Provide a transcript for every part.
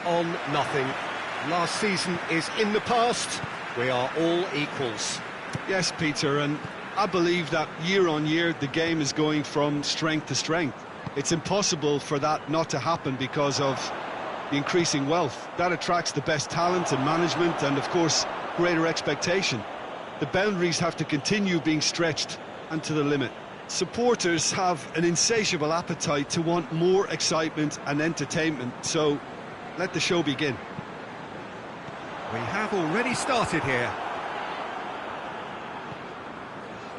on nothing. Last season is in the past. We are all equals. Yes, Peter, and I believe that year on year the game is going from strength to strength. It's impossible for that not to happen because of the increasing wealth. That attracts the best talent and management and, of course, greater expectation. The boundaries have to continue being stretched and to the limit. Supporters have an insatiable appetite to want more excitement and entertainment, so let the show begin. We have already started here.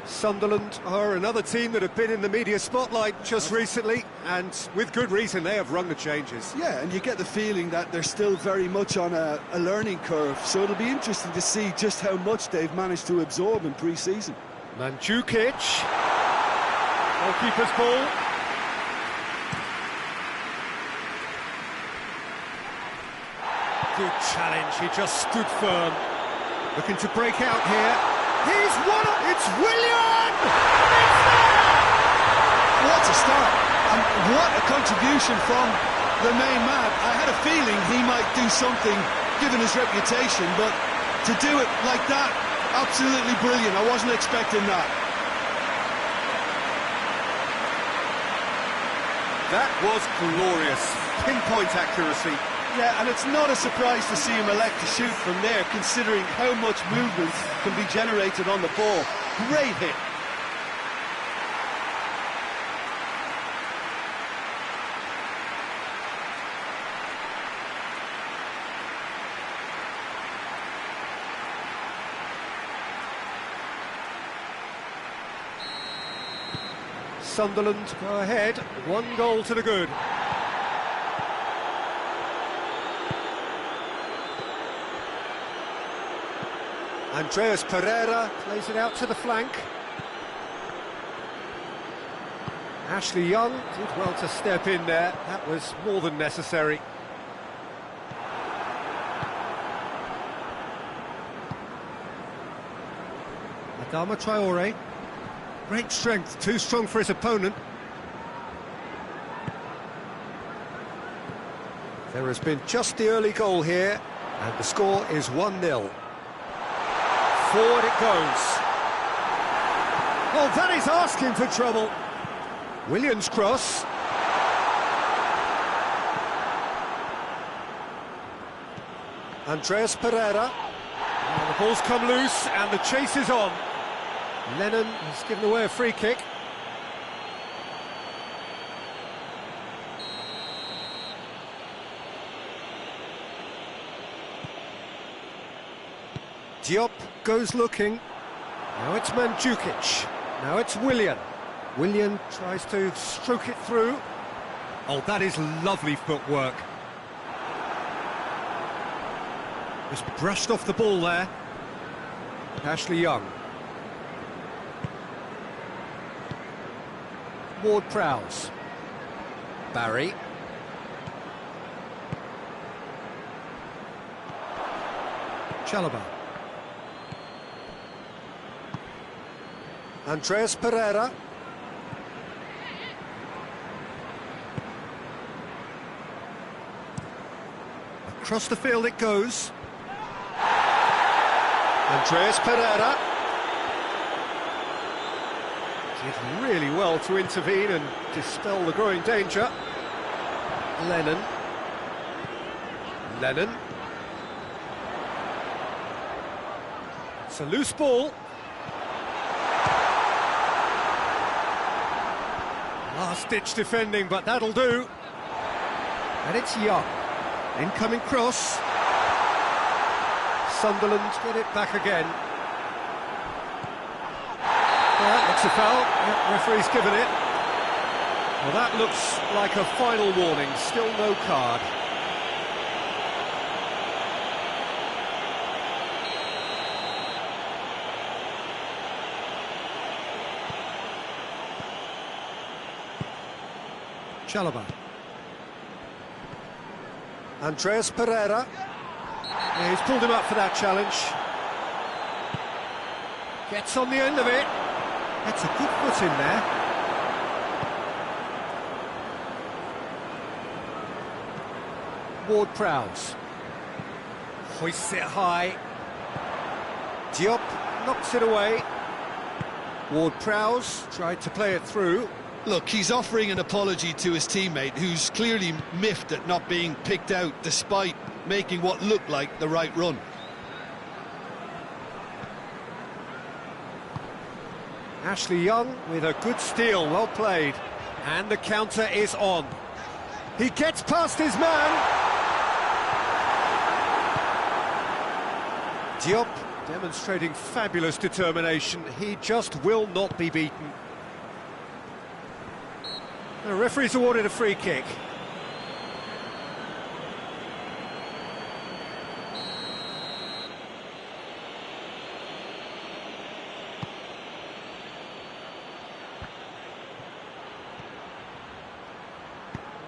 Sunderland are another team that have been in the media spotlight just recently, and with good reason. They have rung the changes. Yeah, and you get the feeling that they're still very much on a learning curve, so it'll be interesting to see just how much they've managed to absorb in pre-season. Mandzukic, goalkeeper's ball. Good challenge, he just stood firm. Looking to break out here. He's won it! It's Willian! It's there! What a start, and what a contribution from the main man. I had a feeling he might do something, given his reputation, but to do it like that, absolutely brilliant. I wasn't expecting that. That was glorious. Pinpoint accuracy. Yeah, and it's not a surprise to see him elect to shoot from there, considering how much movement can be generated on the ball. Great hit. Sunderland go ahead, 1 goal to the good. Andreas Pereira plays it out to the flank. Ashley Young did well to step in there. That was more than necessary. Adama Traore. Great strength, too strong for his opponent. There has been just the early goal here, and the score is 1-0. Forward it goes. Oh, that is asking for trouble. Williams' cross. Andreas Pereira. And the ball's come loose, and the chase is on. Lennon has given away a free kick. Diop goes looking. Now it's Mandzukic. Now it's Willian. Willian tries to stroke it through. Oh, that is lovely footwork. Just brushed off the ball there. Ashley Young. Ward-Prowse. Barry. Chalobah. Andreas Pereira. Across the field it goes. Andreas Pereira. Did really well to intervene and dispel the growing danger. Lennon. Lennon. It's a loose ball. Last-ditch defending, but that'll do. And it's Young. Incoming cross. Sunderland get it back again. That looks a foul. Yep, referee's given it. Well, that looks like a final warning. Still no card. Chalobah. Andreas Pereira. Yeah, he's pulled him up for that challenge. Gets on the end of it. That's a good foot in there. Ward-Prowse. Hoists it high. Diop knocks it away. Ward-Prowse tried to play it through. Look, he's offering an apology to his teammate, who's clearly miffed at not being picked out despite making what looked like the right run. Ashley Young with a good steal, well played. And the counter is on. He gets past his man. Diop demonstrating fabulous determination. He just will not be beaten. The referee's awarded a free kick.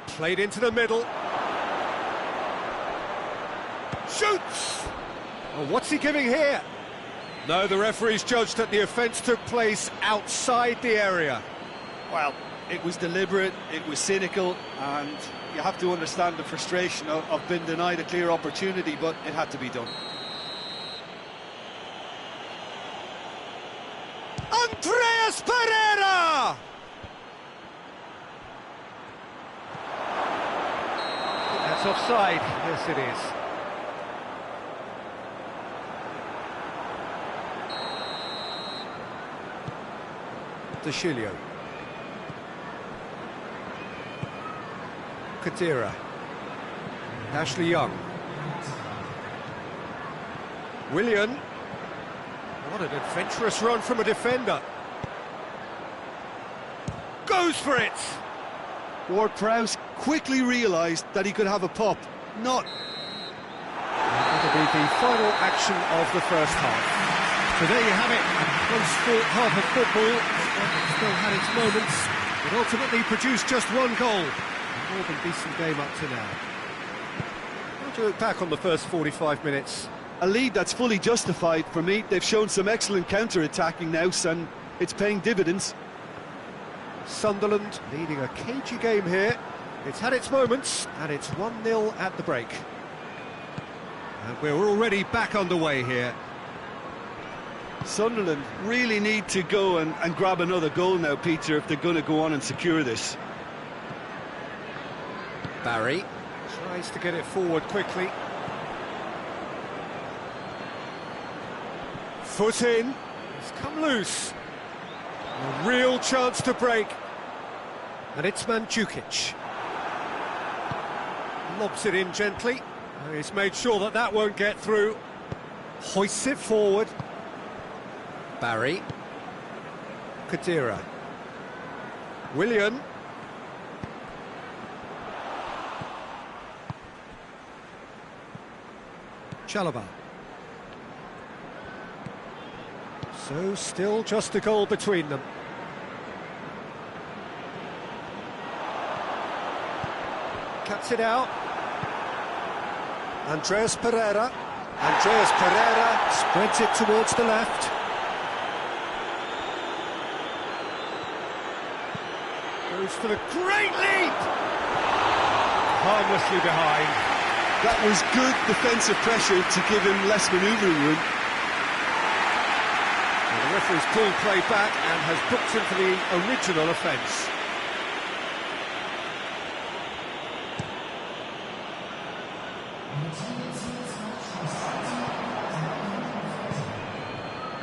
Played into the middle. Shoots! Oh, what's he giving here? No, the referee's judged that the offence took place outside the area. Well, it was deliberate, it was cynical, and you have to understand the frustration of being denied a clear opportunity, but it had to be done. Andreas Pereira! That's offside. Yes, it is. De Chilio. Kadira. Ashley Young. Willian. What an adventurous run from a defender. Goes for it! Ward-Prowse quickly realised that he could have a pop. Not... That'll be the final action of the first half. So there you have it, a close-fought half of football. It still had its moments, but ultimately produced just one goal. A more than decent game up to now. How do you look back on the first 45 minutes? A lead that's fully justified for me. They've shown some excellent counter-attacking now, and it's paying dividends. Sunderland leading a cagey game here. It's had its moments, and it's 1-0 at the break. And we're already back underway here. Sunderland really need to go and grab another goal now, Peter, if they're going to go on and secure this. Barry tries to get it forward quickly. Foot in, it's come loose. A real chance to break. And it's Mandzukic. Lobs it in gently. And he's made sure that that won't get through. Hoists it forward. Barry. Kadira. Willian. Chalobah. So still just a goal between them. Cuts it out. Andreas Pereira. Andreas Pereira spreads it towards the left. Goes for the great leap! Harmlessly behind. That was good defensive pressure to give him less manoeuvring room. The referee's pulled play back and has booked him for the original offence.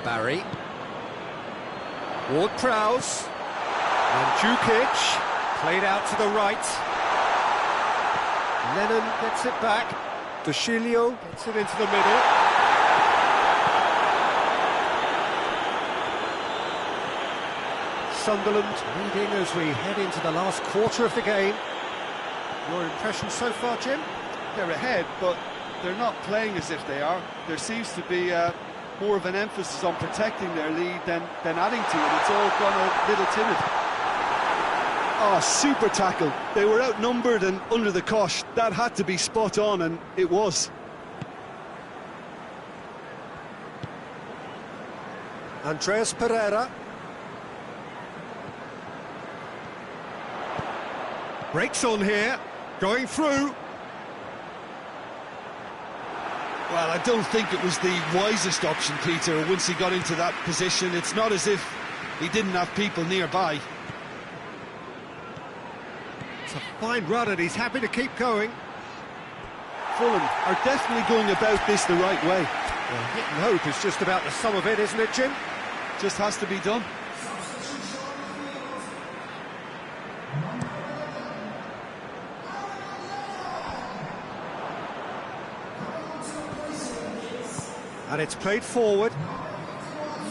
Barry. Ward-Prowse. Mandzukic. Played out to the right. Lennon gets it back. De Chilio gets it into the middle. Sunderland leading as we head into the last quarter of the game. Your impression so far, Jim? They're ahead, but they're not playing as if they are. There seems to be more of an emphasis on protecting their lead than adding to it. It's all gone a little timid. Oh, super tackle. They were outnumbered and under the cosh. That had to be spot on, and it was. Andreas Pereira. Breaks on here, going through. Well, I don't think it was the wisest option, Peter, once he got into that position. It's not as if he didn't have people nearby. It's a fine run and he's happy to keep going. Fulham are definitely going about this the right way. Well, hit and hope is just about the sum of it, isn't it, Jim? Just has to be done. And it's played forward.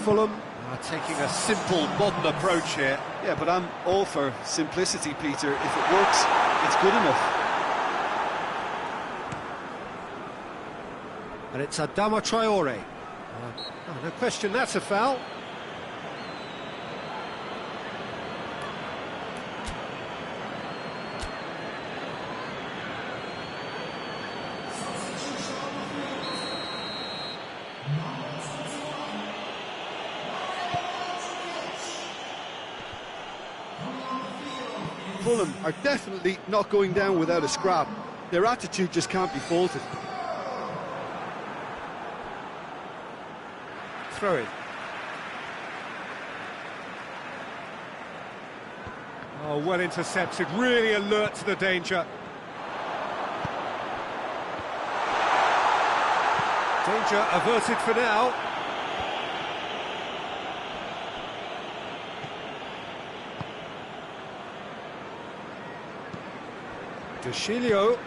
Fulham are taking a simple, modern approach here. Yeah, but I'm all for simplicity, Peter. If it works, it's good enough. And it's Adama Traore. No question, that's a foul. Fulham are definitely not going down without a scrap. Their attitude just can't be faulted. Throw it. Oh, well intercepted, really alert to the danger. Danger averted for now. De Chilio.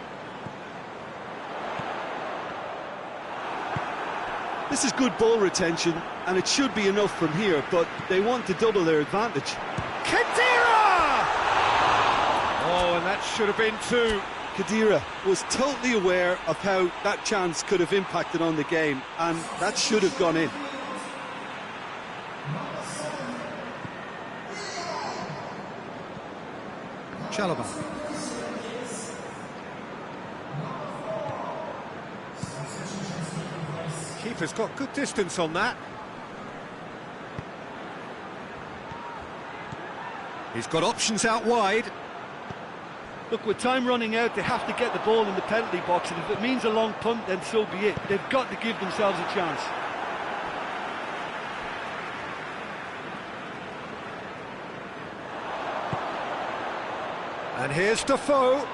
This is good ball retention, and it should be enough from here, but they want to double their advantage. Khedira! Oh, and that should have been two. Khedira was totally aware of how that chance could have impacted on the game, and that should have gone in. Chalobah. Keeper's got good distance on that. He's got options out wide. Look, with time running out, they have to get the ball in the penalty box, and if it means a long punt, then so be it. They've got to give themselves a chance. And here's Defoe.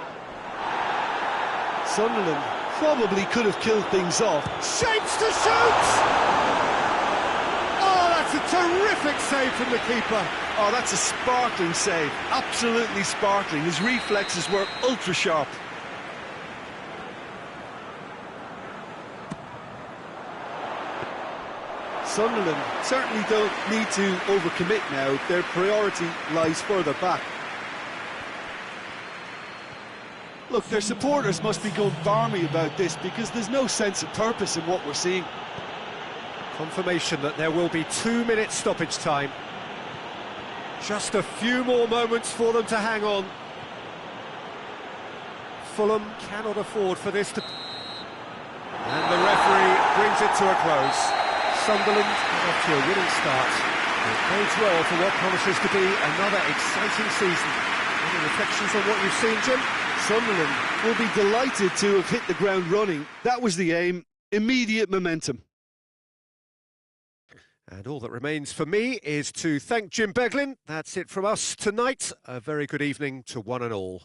Sunderland probably could have killed things off. Shapes to shoot! Oh, that's a terrific save from the keeper. Oh, that's a sparkling save. Absolutely sparkling. His reflexes were ultra sharp. Sunderland certainly don't need to overcommit now. Their priority lies further back. Look, their supporters must be going barmy about this because there's no sense of purpose in what we're seeing. Confirmation that there will be 2 minutes stoppage time. Just a few more moments for them to hang on. Fulham cannot afford for this to... And the referee brings it to a close. Sunderland off to a winning start. It bodes well for what promises to be another exciting season. Any reflections on what you've seen, Jim? Sunderland will be delighted to have hit the ground running. That was the aim. Immediate momentum. And all that remains for me is to thank Jim Beglin. That's it from us tonight. A very good evening to one and all.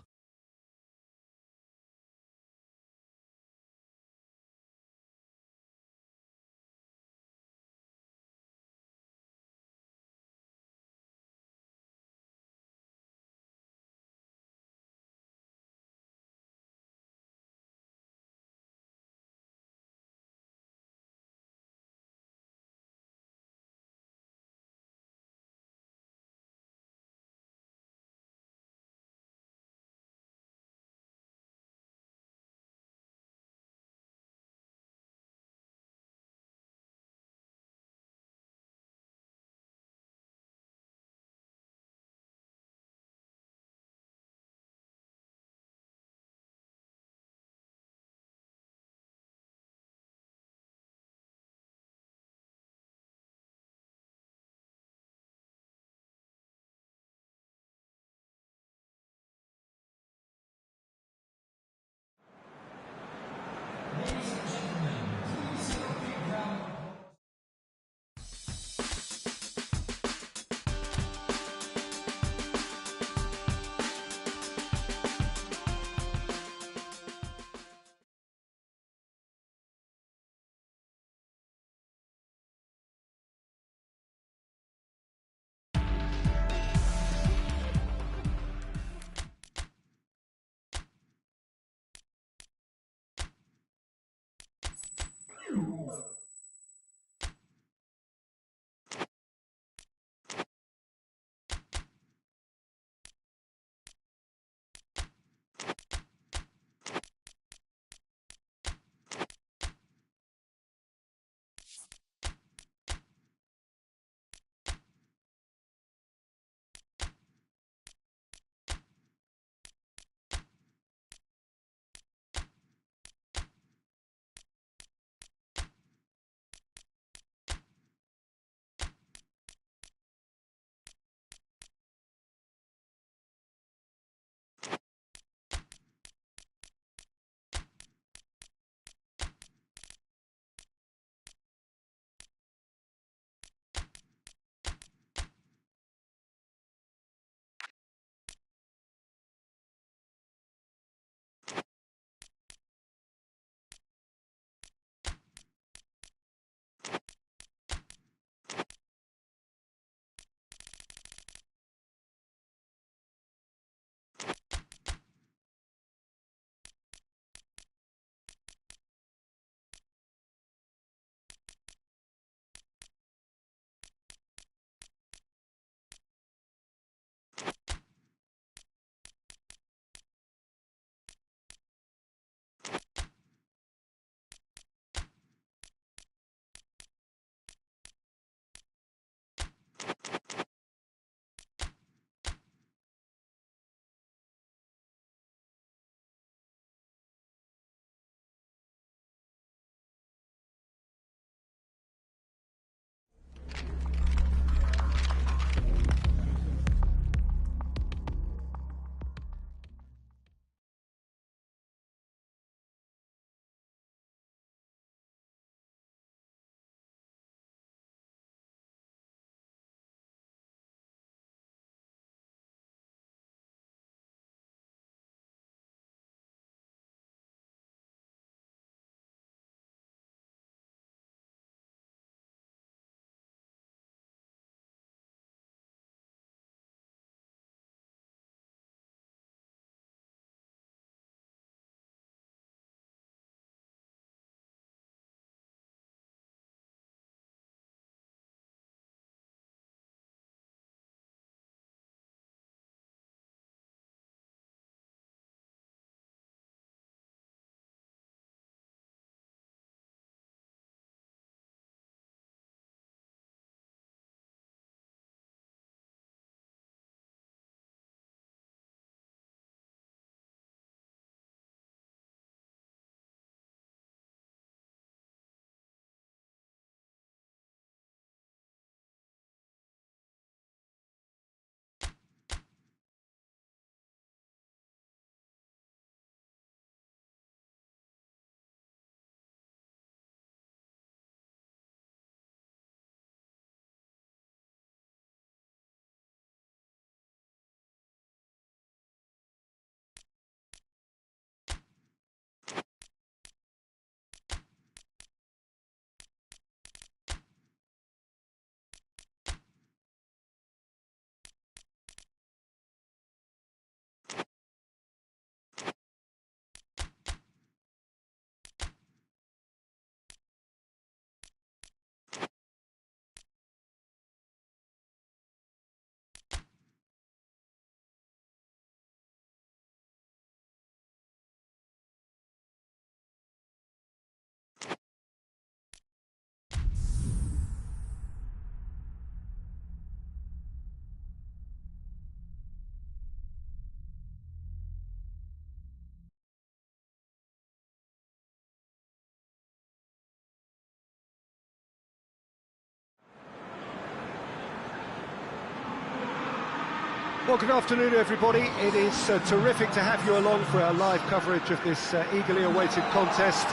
Well, good afternoon, everybody. It is terrific to have you along for our live coverage of this eagerly awaited contest.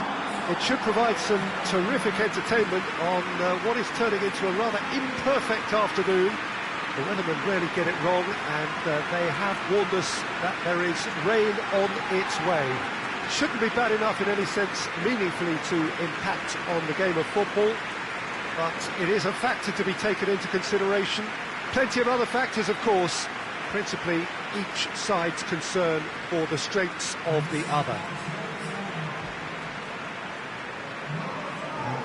It should provide some terrific entertainment on what is turning into a rather imperfect afternoon. The weathermen rarely get it wrong, and they have warned us that there is rain on its way. It shouldn't be bad enough in any sense meaningfully to impact on the game of football, but it is a factor to be taken into consideration. Plenty of other factors, of course, principally each side's concern for the strengths of the other.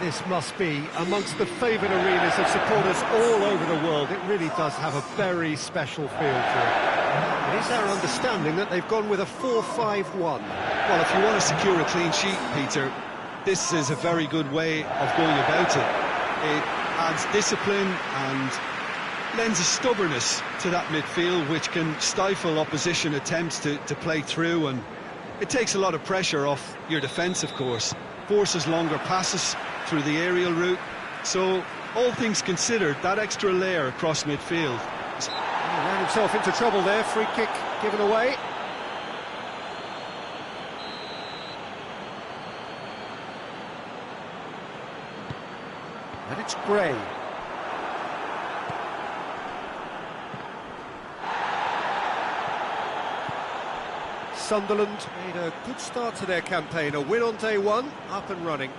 This must be amongst the favoured arenas of supporters all over the world. It really does have a very special feel to it. It is our understanding that they've gone with a 4-5-1. Well, if you want to secure a clean sheet, Peter, this is a very good way of going about it. It adds discipline and lends a stubbornness to that midfield, which can stifle opposition attempts to play through, and it takes a lot of pressure off your defence, of course. Forces longer passes through the aerial route. So, all things considered, that extra layer across midfield. He ran himself into trouble there, free kick given away. And it's Gray. Sunderland made a good start to their campaign, a win on day one, up and running.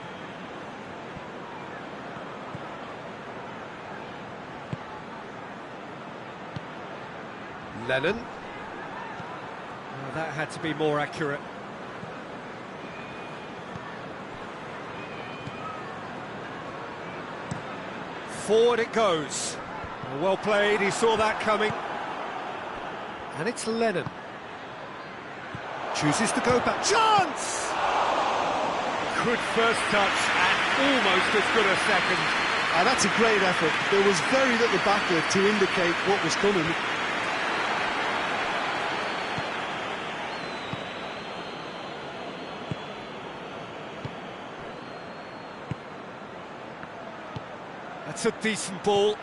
Lennon. Oh, that had to be more accurate. Forward it goes. Well played, he saw that coming. And it's Lennon. Chooses to go back. Chance! Good first touch and almost as good a second. That's a great effort. There was very little backlift to indicate what was coming. That's a decent ball.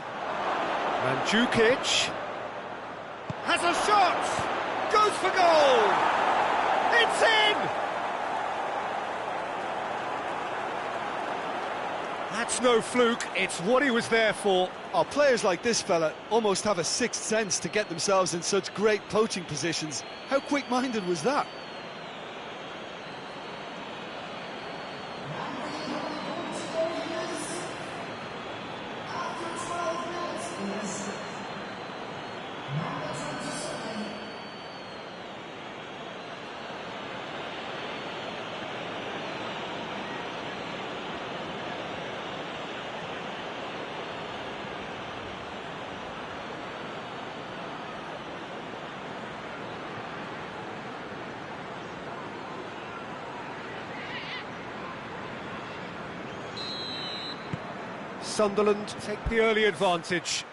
Mandzukic has a shot! Goes for goal! It's in! That's no fluke, it's what he was there for. Oh, players like this fella almost have a sixth sense to get themselves in such great poaching positions. How quick-minded was that? Sunderland take the early advantage.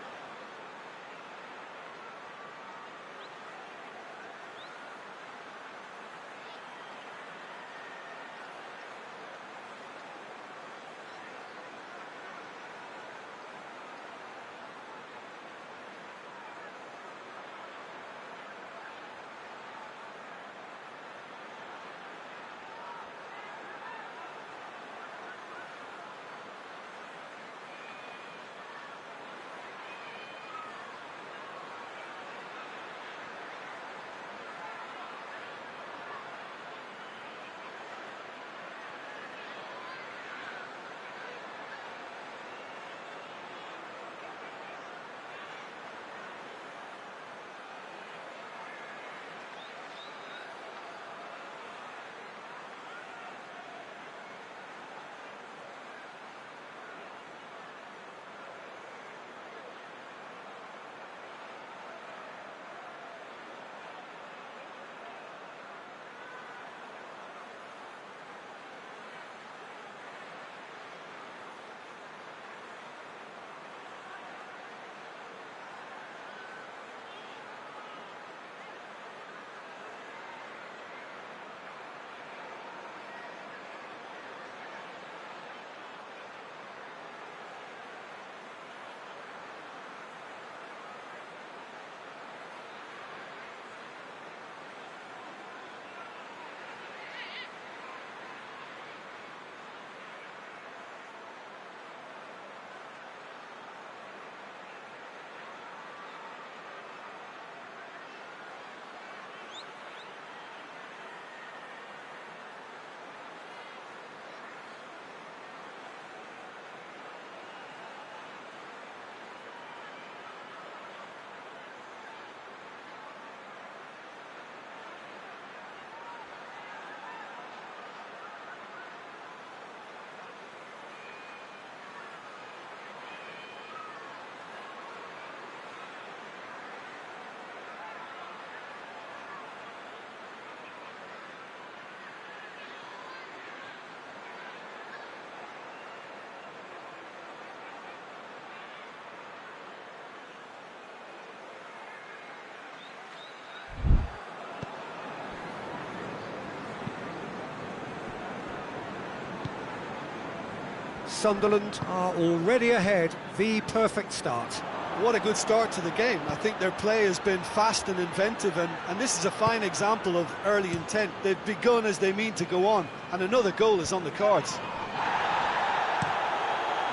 Sunderland are already ahead. The perfect start. What a good start to the game. I think their play has been fast and inventive, and this is a fine example of early intent. They've begun as they mean to go on, and another goal is on the cards.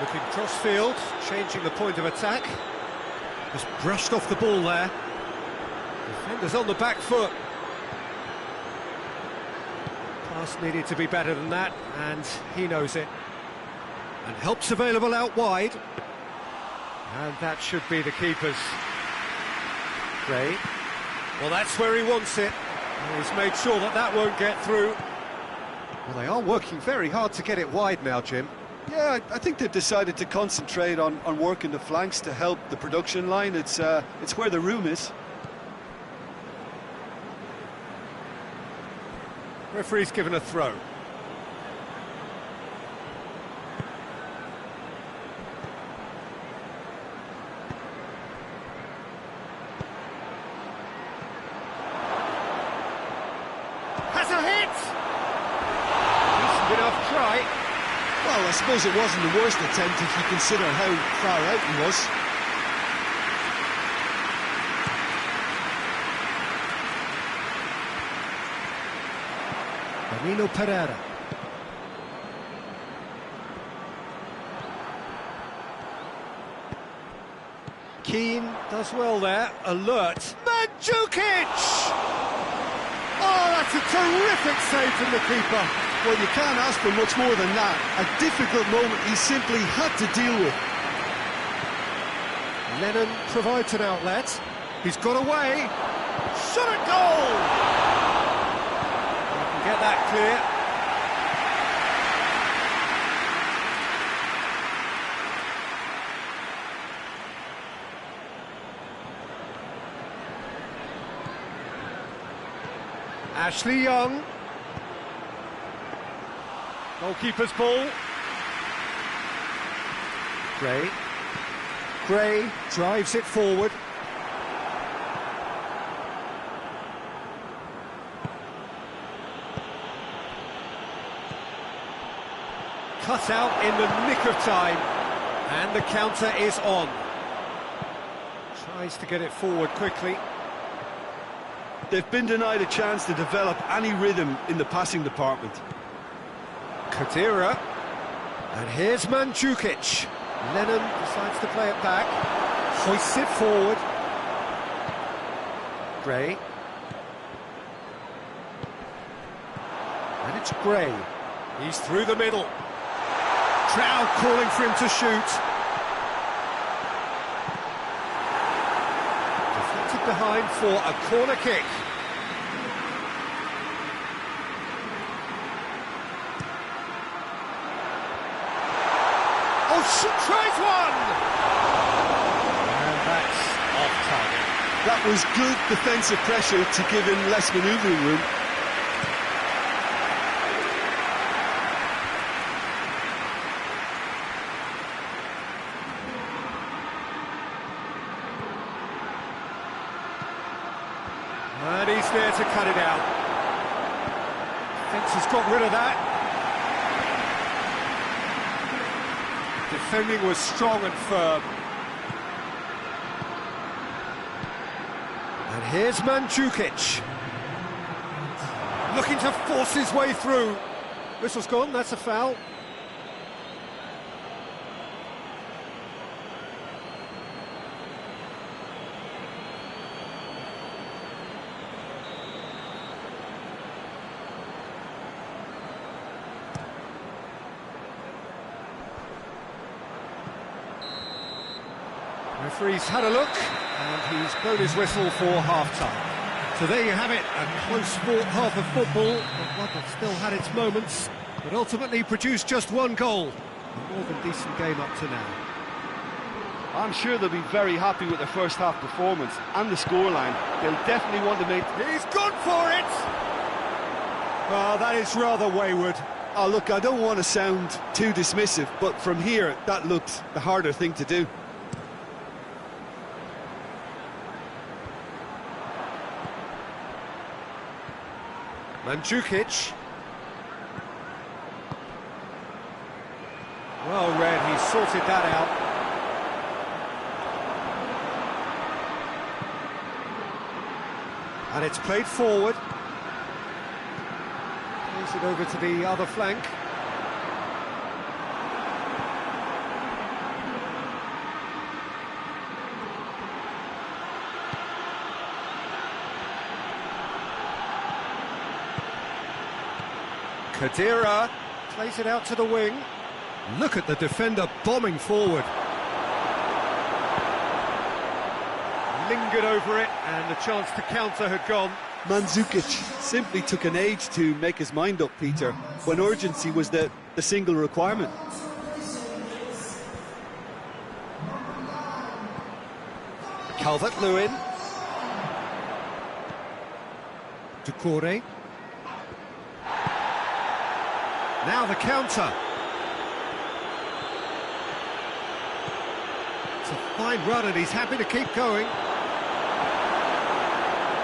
Looking cross-field, changing the point of attack. Just brushed off the ball there. Defender's on the back foot. Pass needed to be better than that, and he knows it. And help's available out wide. And that should be the keeper's. Gray. Well, that's where he wants it. And he's made sure that that won't get through. Well, they are working very hard to get it wide now, Jim. Yeah, I think they've decided to concentrate on working the flanks to help the production line. It's where the room is. Referee's given a throw. Has a hit! Decent enough try. Well, I suppose it wasn't the worst attempt if you consider how far out he was. Danilo Pereira. Keane does well there, alert. Mandzukic! Oh, that's a terrific save from the keeper. Well, you can't ask for much more than that. A difficult moment he simply had to deal with. Lennon provides an outlet. He's got away. Shot at goal! You can get that clear. Ashley Young. Goalkeeper's ball. Gray. Gray drives it forward. Cut out in the nick of time. And the counter is on. Tries to get it forward quickly. They've been denied a chance to develop any rhythm in the passing department. Kadira. And here's Mandzukic. Lennon decides to play it back. Hoists it forward. Gray. And it's Gray. He's through the middle. Crowd calling for him to shoot. Deflected behind for a corner kick. Oh, she tries one! And that's off target. That was good defensive pressure to give him less manoeuvring room. And he's there to cut it out. Fence has got rid of that. Defending was strong and firm. And here's Mandzukic. Looking to force his way through. Whistle's gone, that's a foul. Referee's had a look, and he's blown his whistle for half-time. So there you have it, a close-fought half of football, but one that still had its moments, but ultimately produced just one goal. A more than decent game up to now. I'm sure they'll be very happy with their first half performance and the scoreline. They'll definitely want to make... He's gone for it! Oh, that is rather wayward. Oh, look, I don't want to sound too dismissive, but from here, that looked the harder thing to do. Mandzukic. Well read, he sorted that out. And it's played forward. Plays it over to the other flank. Khedira plays it out to the wing. Look at the defender bombing forward. Lingered over it, and the chance to counter had gone. Mandzukic simply took an age to make his mind up, Peter, when urgency was the single requirement. Calvert-Lewin. Doucouré. Now the counter. It's a fine run and he's happy to keep going.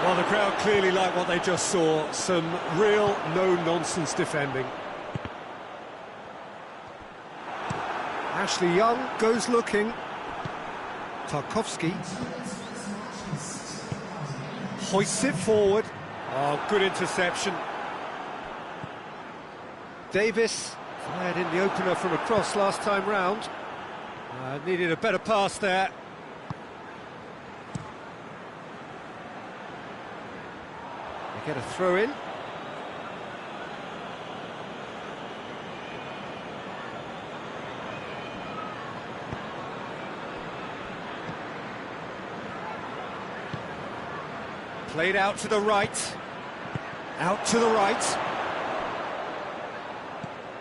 Well, the crowd clearly like what they just saw. Some real no-nonsense defending. Ashley Young goes looking. Tarkowski hoists it forward. Oh, good interception. Davis fired in the opener from across last time round. Needed a better pass there. They get a throw in. Played out to the right. Out to the right.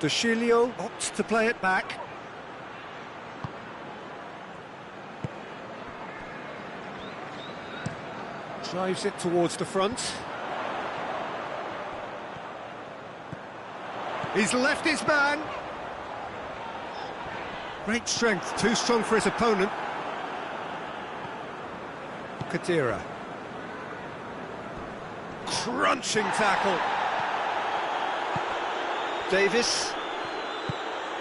De Chilio opts to play it back. Drives it towards the front. He's left his man. Great strength, too strong for his opponent. Khedira. Crunching tackle. Davis.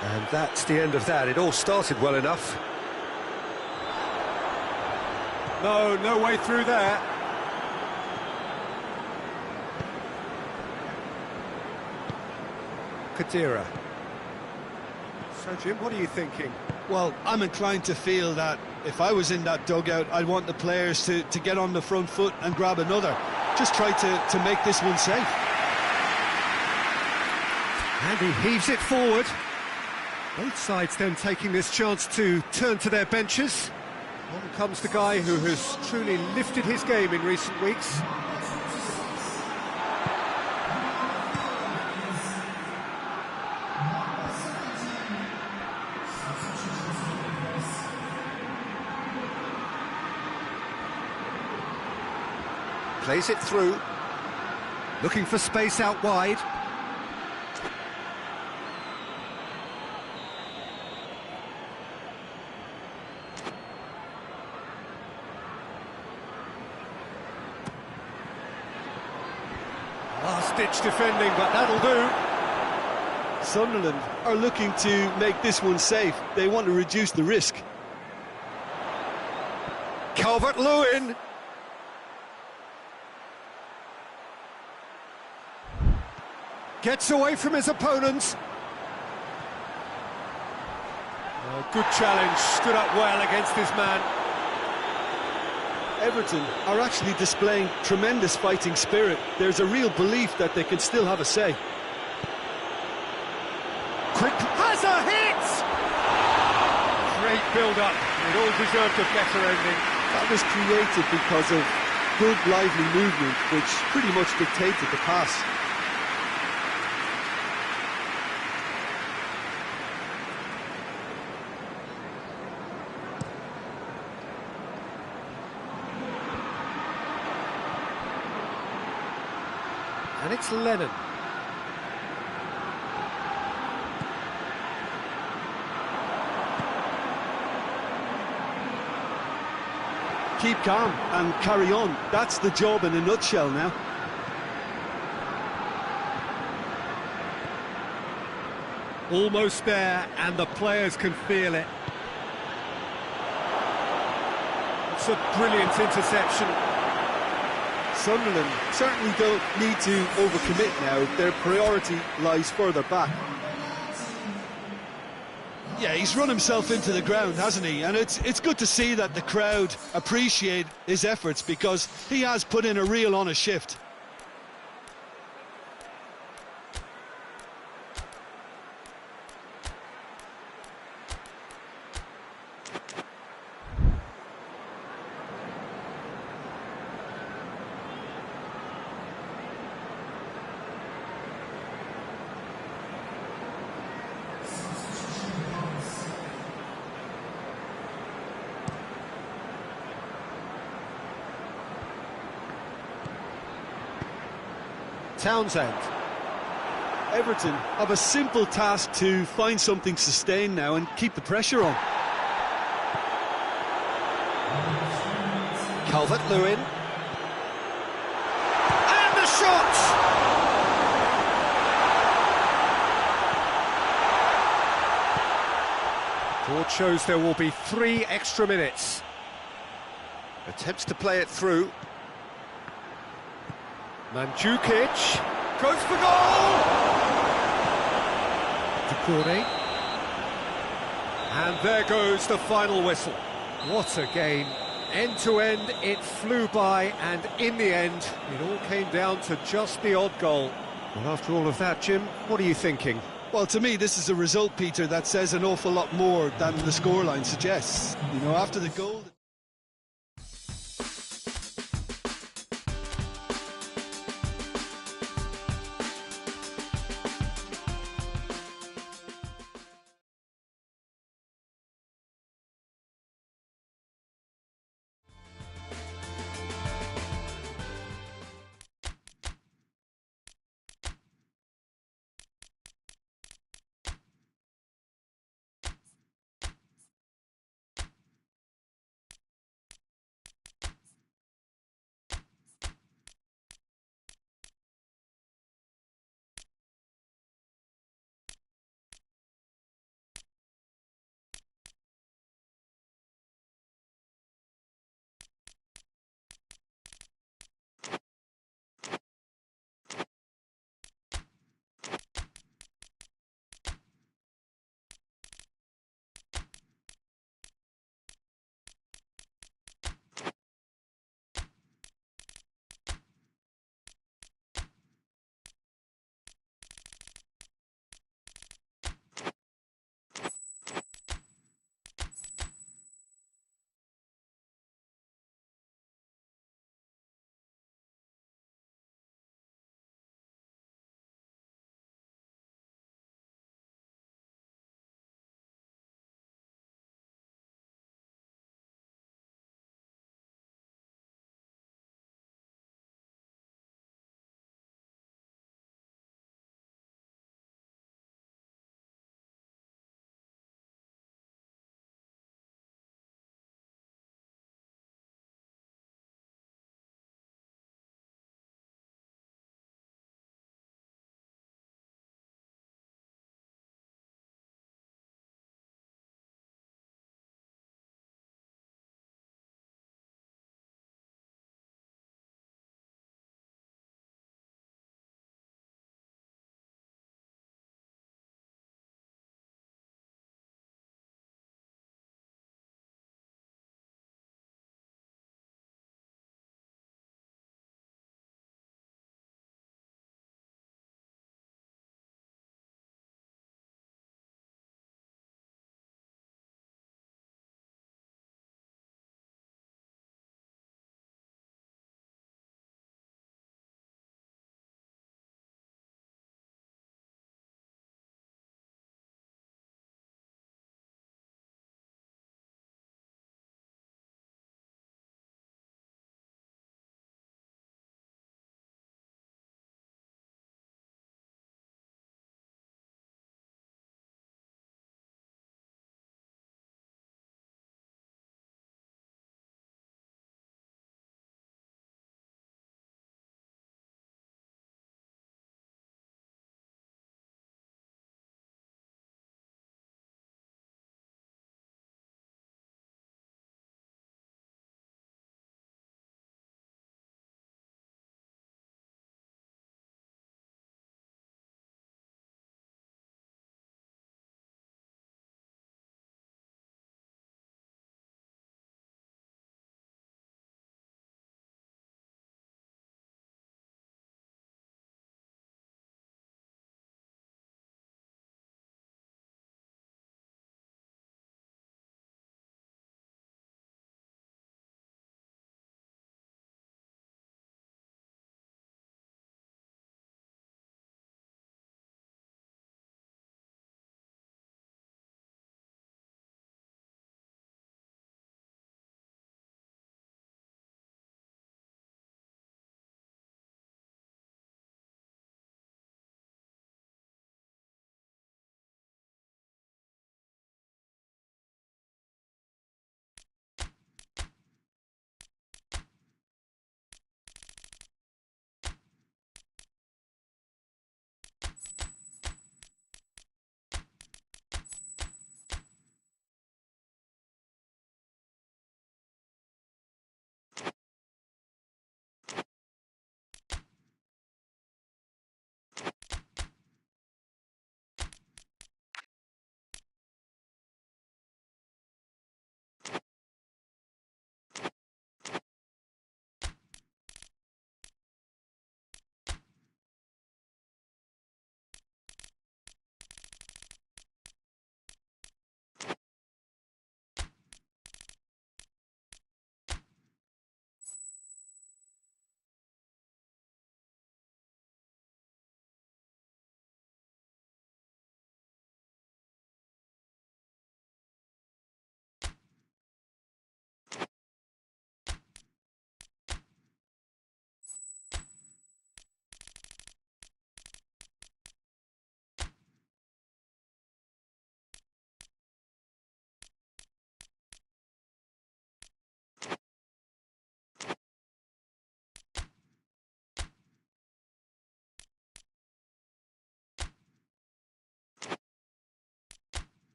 And that's the end of that. It all started well enough. No way through there. Khedira. So, Jim, what are you thinking? Well, I'm inclined to feel that if I was in that dugout, I'd want the players to get on the front foot and grab another. Just try to make this one safe. And he heaves it forward. Both sides then taking this chance to turn to their benches. On comes the guy who has truly lifted his game in recent weeks. Plays it through. Looking for space out wide. Last-ditch defending, but that'll do. Sunderland are looking to make this one safe. They want to reduce the risk. Calvert-Lewin. Gets away from his opponents. Good challenge, stood up well against his man. Everton are actually displaying tremendous fighting spirit. There's a real belief that they can still have a say. Quick, has a hit! Great build-up, it all deserved a better ending. That was created because of good, lively movement, which pretty much dictated the pass. And it's Lennon. Keep calm and carry on. That's the job in a nutshell now. Almost there, and the players can feel it. It's a brilliant interception. Sunderland certainly don't need to overcommit now. Their priority lies further back. Yeah, he's run himself into the ground, hasn't he? And it's good to see that the crowd appreciate his efforts, because he has put in a real honest shift. Townsend. Everton have a simple task to find something sustained now and keep the pressure on. Calvert-Lewin. And the shot! Board shows there will be 3 extra minutes. Attempts to play it through. Mandzukic goes for goal! Decouré. And there goes the final whistle. What a game. End to end, it flew by, and in the end, it all came down to just the odd goal. Well, after all of that, Jim, what are you thinking? Well, to me, this is a result, Peter, that says an awful lot more than the scoreline suggests. You know, after the goal...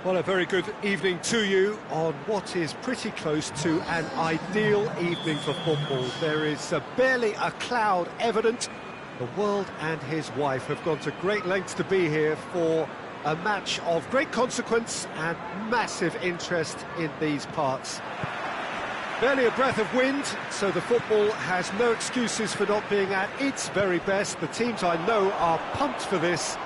Well, a very good evening to you on what is pretty close to an ideal evening for football. There is barely a cloud evident. The world and his wife have gone to great lengths to be here for a match of great consequence and massive interest in these parts. Barely a breath of wind, so the football has no excuses for not being at its very best. The teams I know are pumped for this.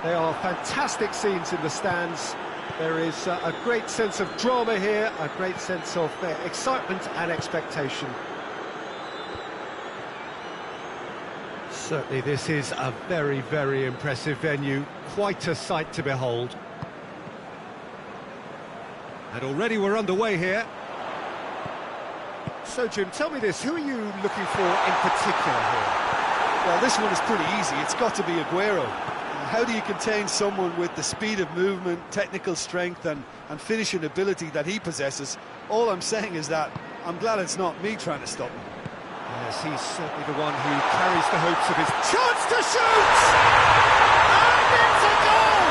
They are fantastic scenes in the stands. There is a great sense of drama here, a great sense of excitement and expectation. Certainly this is a very, very impressive venue, quite a sight to behold. And already we're underway here. So Jim, tell me this, who are you looking for in particular here? Well, this one is pretty easy, it's got to be Aguero. How do you contain someone with the speed of movement, technical strength and finishing ability that he possesses? All I'm saying is that I'm glad it's not me trying to stop him. Yes, he's certainly the one who carries the hopes of his chance to shoot! And it's a goal!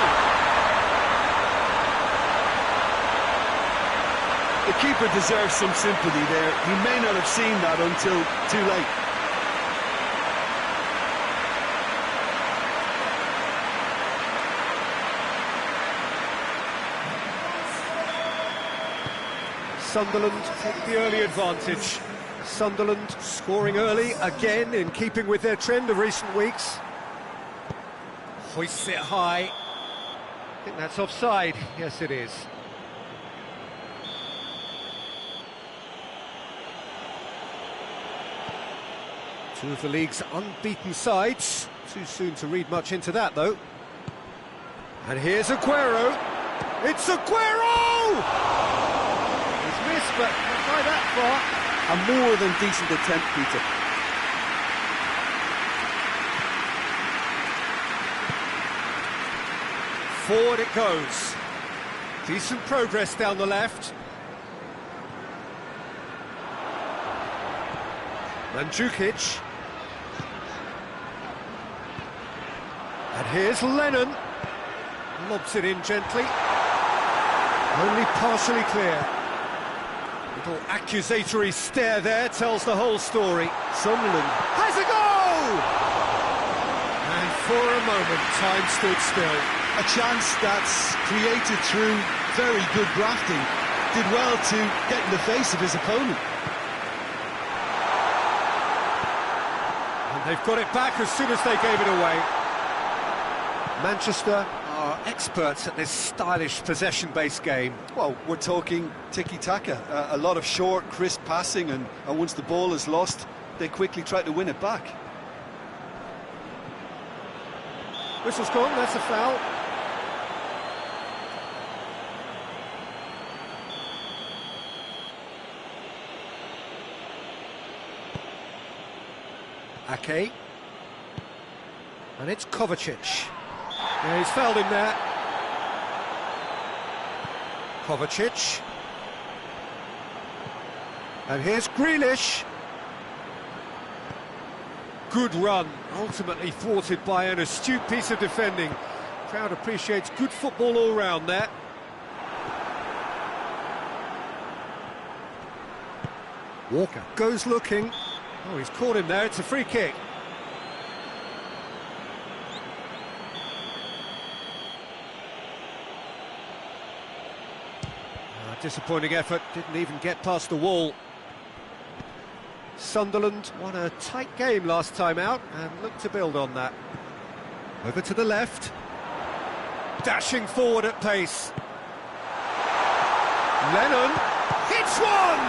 The keeper deserves some sympathy there. He may not have seen that until too late. Sunderland take the early advantage. Sunderland scoring early, again in keeping with their trend of recent weeks. Hoists it high. I think that's offside. Yes, it is. Two of the league's unbeaten sides. Too soon to read much into that, though. And here's Aguero. It's Aguero! But not by that far. A more than decent attempt, Peter. Forward it goes. Decent progress down the left. Mandzukic. And here's Lennon. Lobs it in gently. Only partially clear. Little accusatory stare there tells the whole story. Sunderland has a goal! And for a moment, time stood still. A chance that's created through very good grafting. Did well to get in the face of his opponent. And they've got it back as soon as they gave it away. Manchester are experts at this stylish possession-based game. Well, we're talking tiki-taka, a lot of short, crisp passing, and once the ball is lost, they quickly try to win it back. Whistle's gone, that's a foul. Ake. And it's Kovacic. Yeah, he's fouled him there. Kovacic. And here's Grealish. Good run, ultimately thwarted by an astute piece of defending. Crowd appreciates good football all round there. Walker goes looking. Oh, he's caught him there, it's a free kick. Disappointing effort, didn't even get past the wall. Sunderland won a tight game last time out and look to build on that. Over to the left. Dashing forward at pace. Lennon hits one!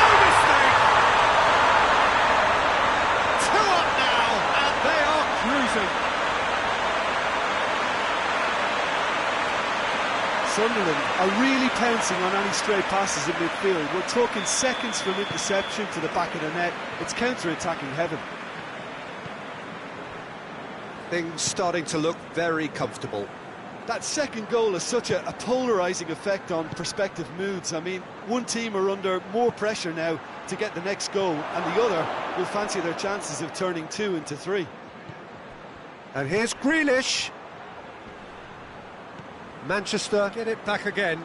No mistake! 2 up now, and they are cruising. Sunderland are really pouncing on any stray passes in midfield. We're talking seconds from interception to the back of the net. It's counter-attacking heaven. Things starting to look very comfortable. That second goal has such a polarising effect on prospective moods. I mean, one team are under more pressure now to get the next goal, and the other will fancy their chances of turning 2 into 3. And here's Grealish. Manchester get it back again.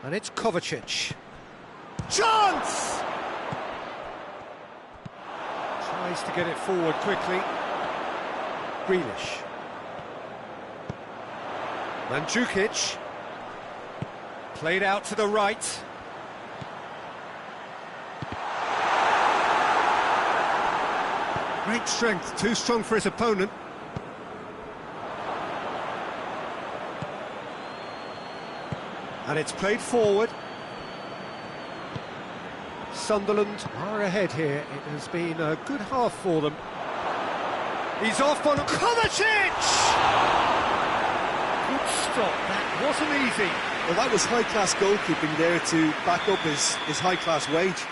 And it's Kovacic. Chance! Tries to get it forward quickly. Grealish. Mandzukic. Played out to the right. Great strength, too strong for his opponent. And it's played forward. Sunderland are ahead here. It has been a good half for them. He's off on Kovacic! Good stop, that wasn't easy. Well, that was high-class goalkeeping there to back up his high-class wage.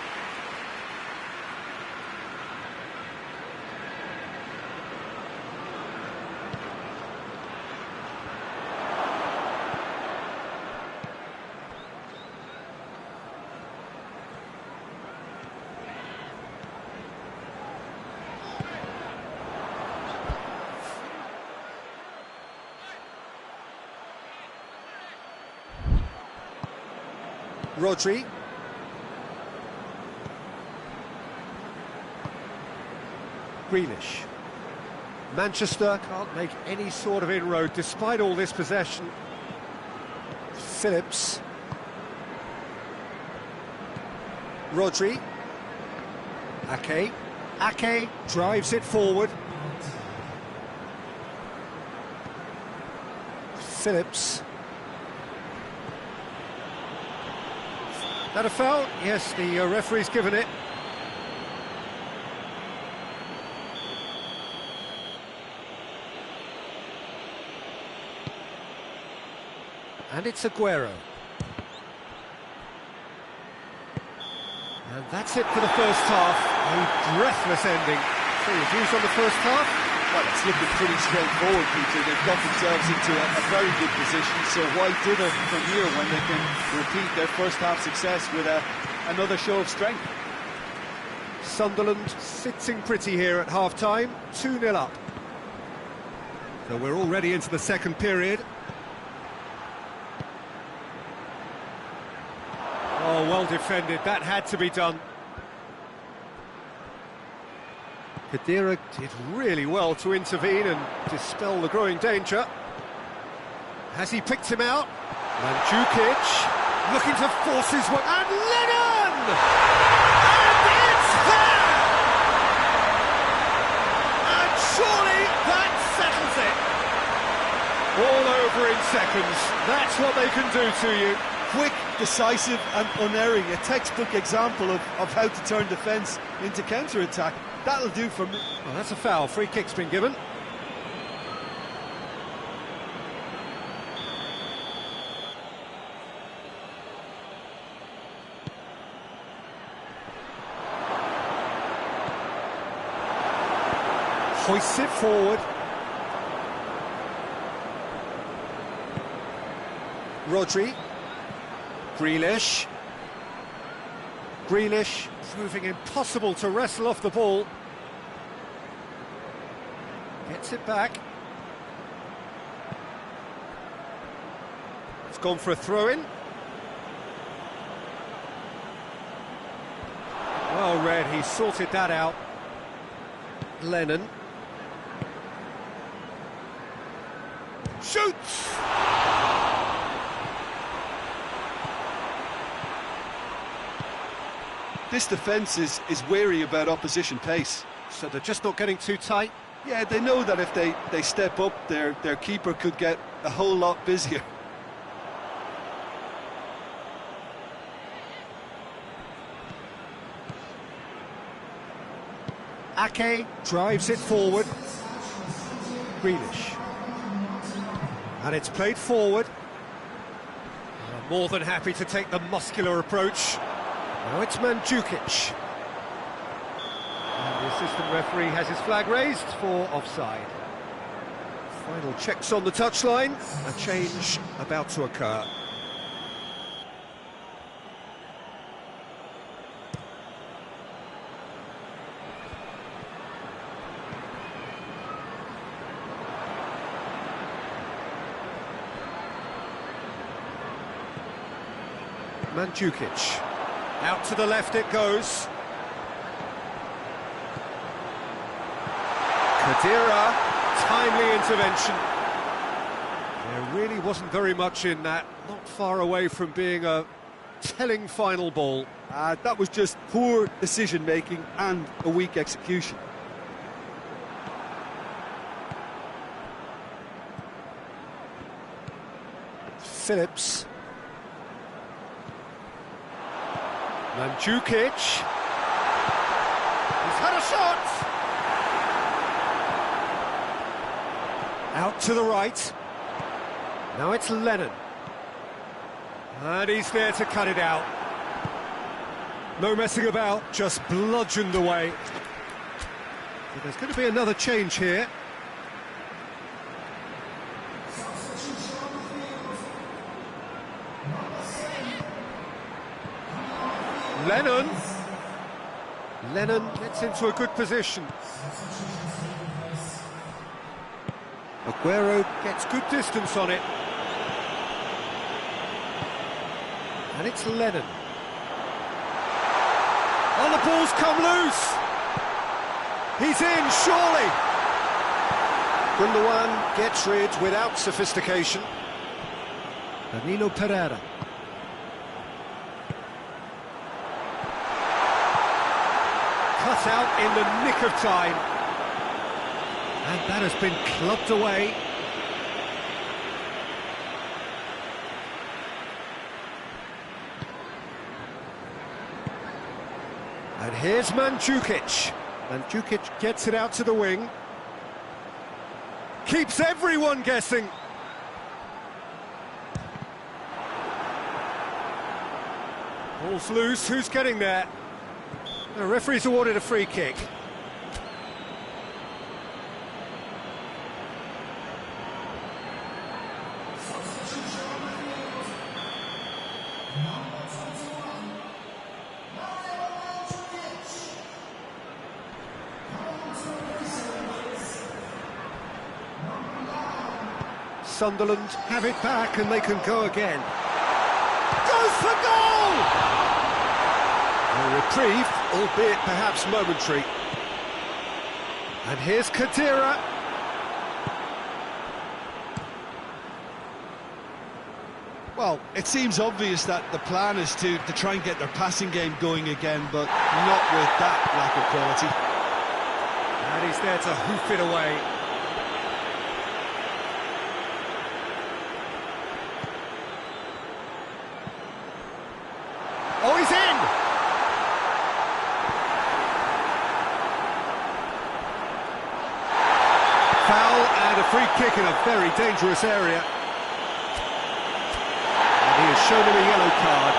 Rodri. Grealish. Manchester can't make any sort of inroad despite all this possession. Phillips. Rodri. Ake. Ake drives it forward. Phillips. That a foul? Yes, the referee's given it. And it's Aguero. And that's it for the first half. A breathless ending. So your views on the first half? Well, it's looking pretty straightforward, Peter. They've got themselves into a very good position, so why dither from here when they can repeat their first half success with another show of strength? Sunderland sitting pretty here at half-time, 2-0 up. So we're already into the second period. Oh, well defended, that had to be done. Khedira did really well to intervene and dispel the growing danger. Has he picked him out? Mandzukic looking to force his way. And Lennon! And it's there! And surely that settles it. All over in seconds. That's what they can do to you. Quick, decisive and unerring. A textbook example of how to turn defence into counter-attack. That'll do for me. Well, that's a foul. Free kick's been given. Hoists it forward. Rodri. Grealish. Grealish proving impossible to wrestle off the ball. Gets it back. It's gone for a throw-in. Well read, he sorted that out. Lennon. Shoots! This defence is wary about opposition pace. So they're just not getting too tight? Yeah, they know that if they step up, their keeper could get a whole lot busier. Ake drives it forward. Grealish. And it's played forward. More than happy to take the muscular approach. Now it's Mandzukic. And the assistant referee has his flag raised for offside. Final checks on the touchline. A change about to occur. Mandzukic. Out to the left it goes. Khedira, timely intervention. There really wasn't very much in that, not far away from being a telling final ball. That was just poor decision-making and a weak execution. Phillips. Mandzukic. He's had a shot! Out to the right. Now it's Lennon. And he's there to cut it out. No messing about, just bludgeoned away. So there's going to be another change here. Lennon gets into a good position. Aguero gets good distance on it. And it's Lennon. Oh, the ball's come loose! He's in, surely! Gundogan gets rid without sophistication. Danilo Pereira. Cut out in the nick of time. And that has been clubbed away. And here's Mandzukic. Mandzukic gets it out to the wing. Keeps everyone guessing. Ball's loose, who's getting there? The referee's awarded a free kick. Sunderland have it back and they can go again. Goes for goal! A reprieve, albeit perhaps momentary. And here's Khedira. Well, it seems obvious that the plan is to try and get their passing game going again, but not with that lack of quality. And he's there to hoof it away. Oh, he's in! Foul and a free kick in a very dangerous area. And he has shown him a yellow card.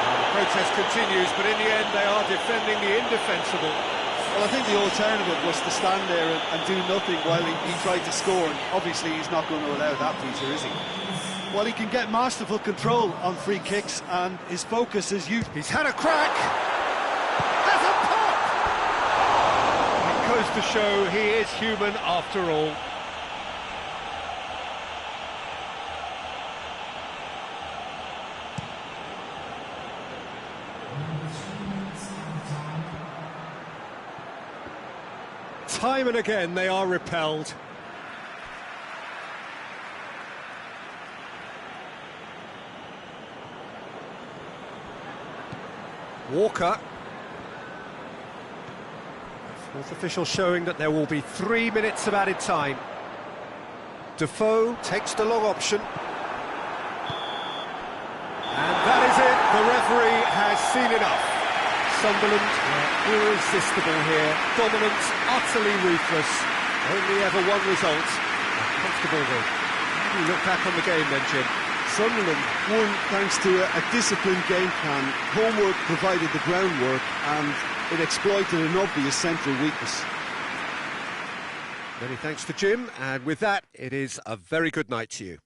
And the protest continues, but in the end they are defending the indefensible. Well, I think the alternative was to stand there and do nothing while he tried to score, and obviously he's not going to allow that, Peter, is he? Well, he can get masterful control on free kicks, and his focus is youth. He's had a crack! Has a pop! It goes to show he is human after all. Time and again they are repelled. Walker. Fourth official showing that there will be 3 minutes of added time. Defoe takes the long option. And that is it. The referee has seen enough. Sunderland are irresistible here. Dominant, utterly ruthless. Only ever one result. A comfortable win. How do you look back on the game then, Jim? Sunderland won thanks to a disciplined game plan. Homework provided the groundwork, and it exploited an obvious central weakness. Many thanks to Jim, and with that, it is a very good night to you.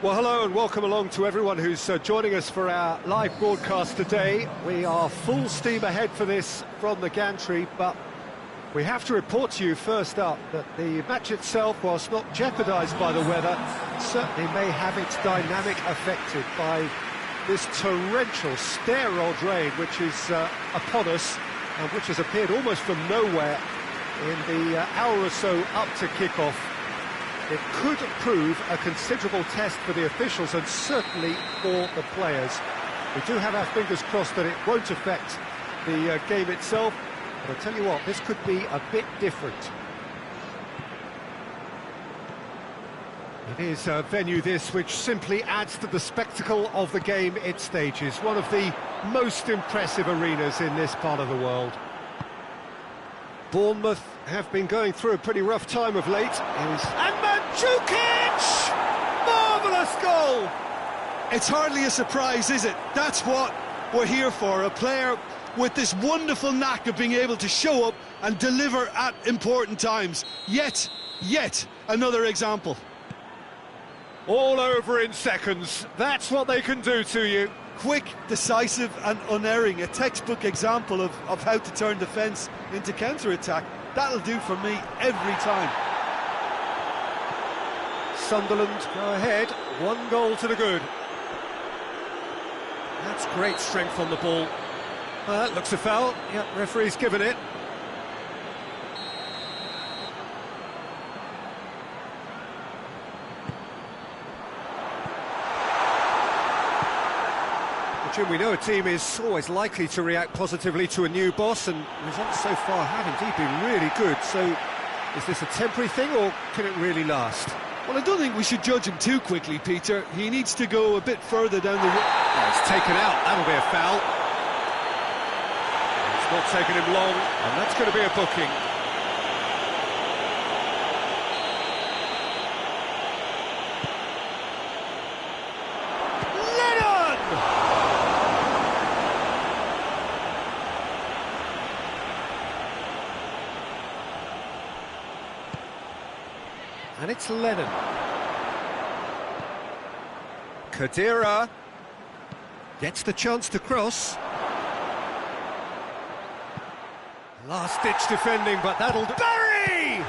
Well, hello and welcome along to everyone who's joining us for our live broadcast today. We are full steam ahead for this from the gantry, but we have to report to you first up that the match itself, whilst not jeopardised by the weather, certainly may have its dynamic affected by this torrential, stair-rod rain which is upon us and which has appeared almost from nowhere in the hour or so up to kick-off. It could prove a considerable test for the officials and certainly for the players. We do have our fingers crossed that it won't affect the game itself, but I tell you what, this could be a bit different. It is a venue this which simply adds to the spectacle of the game it stages, one of the most impressive arenas in this part of the world. Bournemouth have been going through a pretty rough time of late. And Mandzukic! Marvellous goal! It's hardly a surprise, is it? That's what we're here for, a player with this wonderful knack of being able to show up and deliver at important times. Yet another example. All over in seconds, that's what they can do to you. Quick, decisive and unerring, a textbook example of how to turn defence into counter-attack. That'll do for me every time. Sunderland go ahead, 1 goal to the good. That's great strength on the ball. That looks a foul. Yep, referee's given it. Jim, we know a team is always likely to react positively to a new boss, and results so far have indeed been really good. So, is this a temporary thing, or can it really last? Well, I don't think we should judge him too quickly, Peter. He needs to go a bit further down the road. Oh, it's taken out. That'll be a foul. It's not taken him long, and that's going to be a booking. And it's Lennon. Khedira gets the chance to cross. Last-ditch defending, but that'll do. Barry!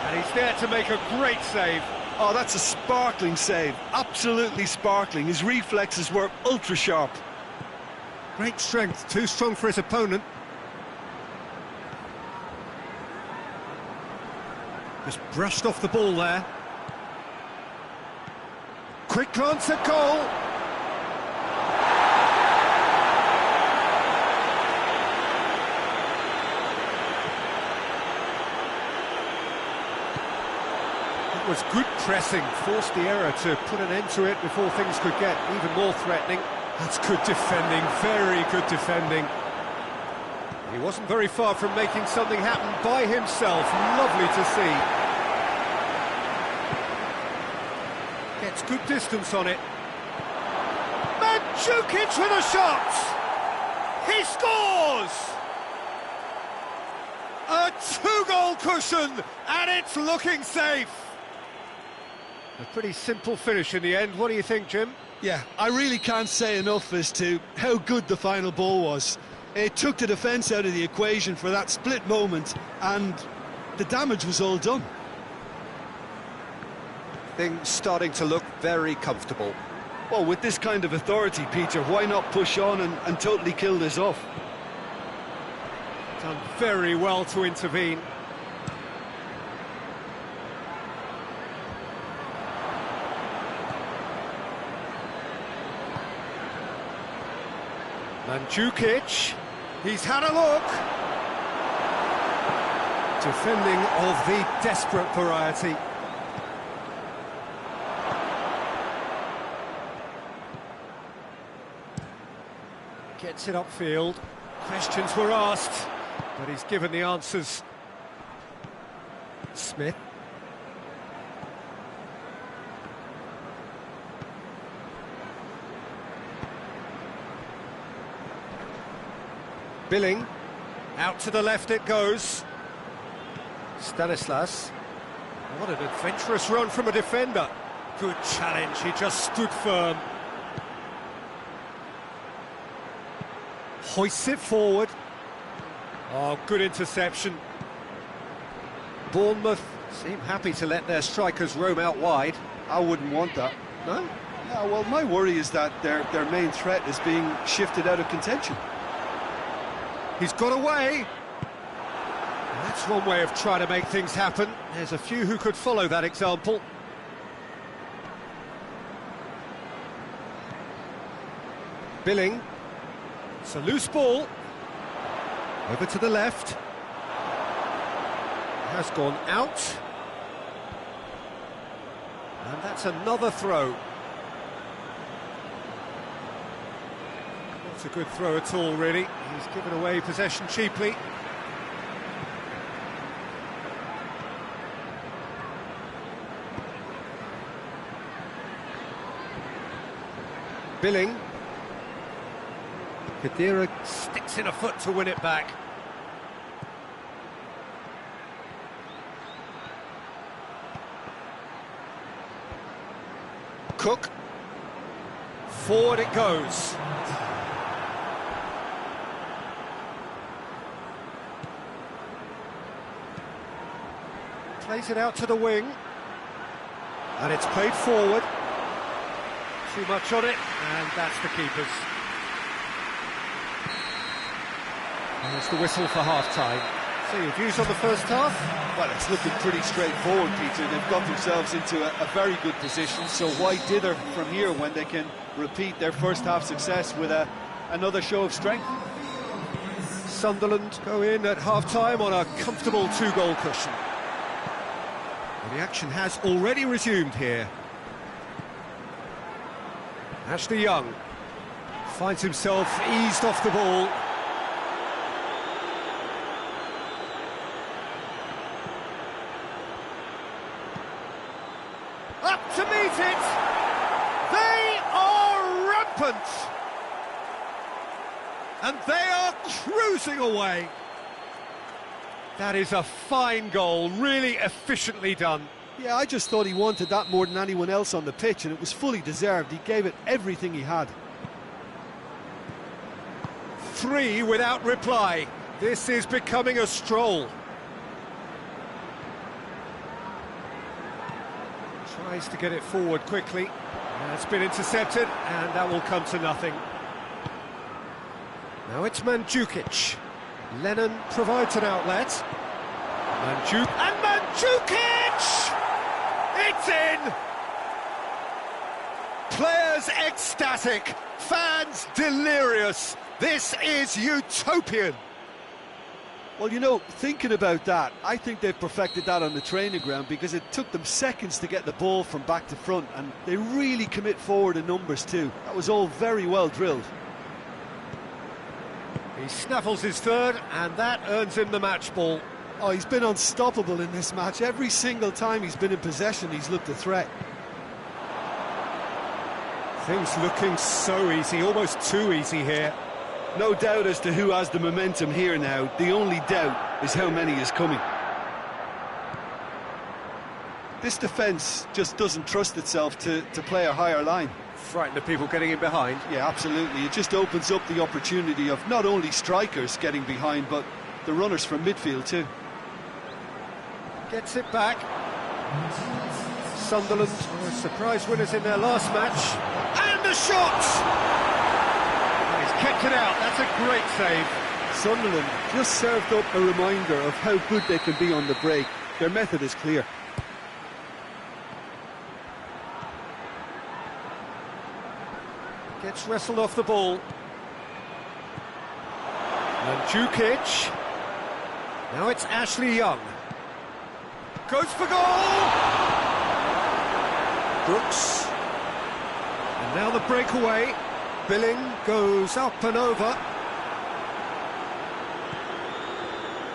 And he's there to make a great save. Oh, that's a sparkling save. Absolutely sparkling. His reflexes were ultra-sharp. Great strength, too strong for his opponent. Just brushed off the ball there. Quick glance at goal. It was good pressing, forced the error to put an end to it before things could get even more threatening. That's good defending, very good defending. He wasn't very far from making something happen by himself. Lovely to see. Gets good distance on it. Mandzukic with a shot! He scores! A 2-goal cushion, and it's looking safe. A pretty simple finish in the end. What do you think, Jim? Yeah, I really can't say enough as to how good the final ball was. It took the defence out of the equation for that split moment, and the damage was all done. Things starting to look very comfortable. Well, with this kind of authority, Peter, why not push on and totally kill this off? Done very well to intervene. Mandzukic, he's had a look. Defending of the desperate variety. Gets it upfield. Questions were asked, but he's given the answers. Smith. Billing, out to the left it goes. Stanislas. What an adventurous run from a defender. Good challenge, he just stood firm. Hoists it forward. Oh, good interception. Bournemouth seem happy to let their strikers roam out wide. I wouldn't want that. No? Yeah, well, my worry is that their main threat is being shifted out of contention. He's got away. That's one way of trying to make things happen. There's a few who could follow that example. Billing. It's a loose ball. Over to the left. Has gone out. And that's another throw. Not a good throw at all, really. He's given away possession cheaply. Billing. Khedira sticks in a foot to win it back. Cook. Forward it goes. Plays it out to the wing. And it's played forward. Too much on it, and that's the keeper's. And it's the whistle for half-time. So your views on the first half? Well, it's looking pretty straightforward, Peter. They've got themselves into a very good position, so why dither from here when they can repeat their first half success with another show of strength? Sunderland go in at half-time on a comfortable two-goal cushion. Well, the action has already resumed here. Ashley Young finds himself eased off the ball. Up to meet it! They are rampant! And they are cruising away! That is a fine goal, really efficiently done. Yeah, I just thought he wanted that more than anyone else on the pitch, and it was fully deserved. He gave it everything he had. 3 without reply. This is becoming a stroll. Tries to get it forward quickly. It's been intercepted, and that will come to nothing. Now it's Mandzukic. Lennon provides an outlet. Mandzukic! It's in! Players ecstatic, fans delirious. This is utopian. Well, you know, thinking about that, I think they've perfected that on the training ground because it took them seconds to get the ball from back to front, and they really commit forward in numbers too. That was all very well drilled. He snaffles his third, and that earns him the match ball. Oh, he's been unstoppable in this match. Every single time he's been in possession, he's looked a threat. Things looking so easy, almost too easy here. No doubt as to who has the momentum here now. The only doubt is how many is coming. This defence just doesn't trust itself to play a higher line. Frightened of people getting in behind. Yeah, absolutely. It just opens up the opportunity of not only strikers getting behind, but the runners from midfield too. Gets it back. Sunderland were surprise winners in their last match. And the shot! He's kept it out. That's a great save. Sunderland just served up a reminder of how good they can be on the break. Their method is clear. Gets wrestled off the ball. Mandzukic. Now it's Ashley Young. Goes for goal! Brooks. And now the breakaway. Billing goes up and over.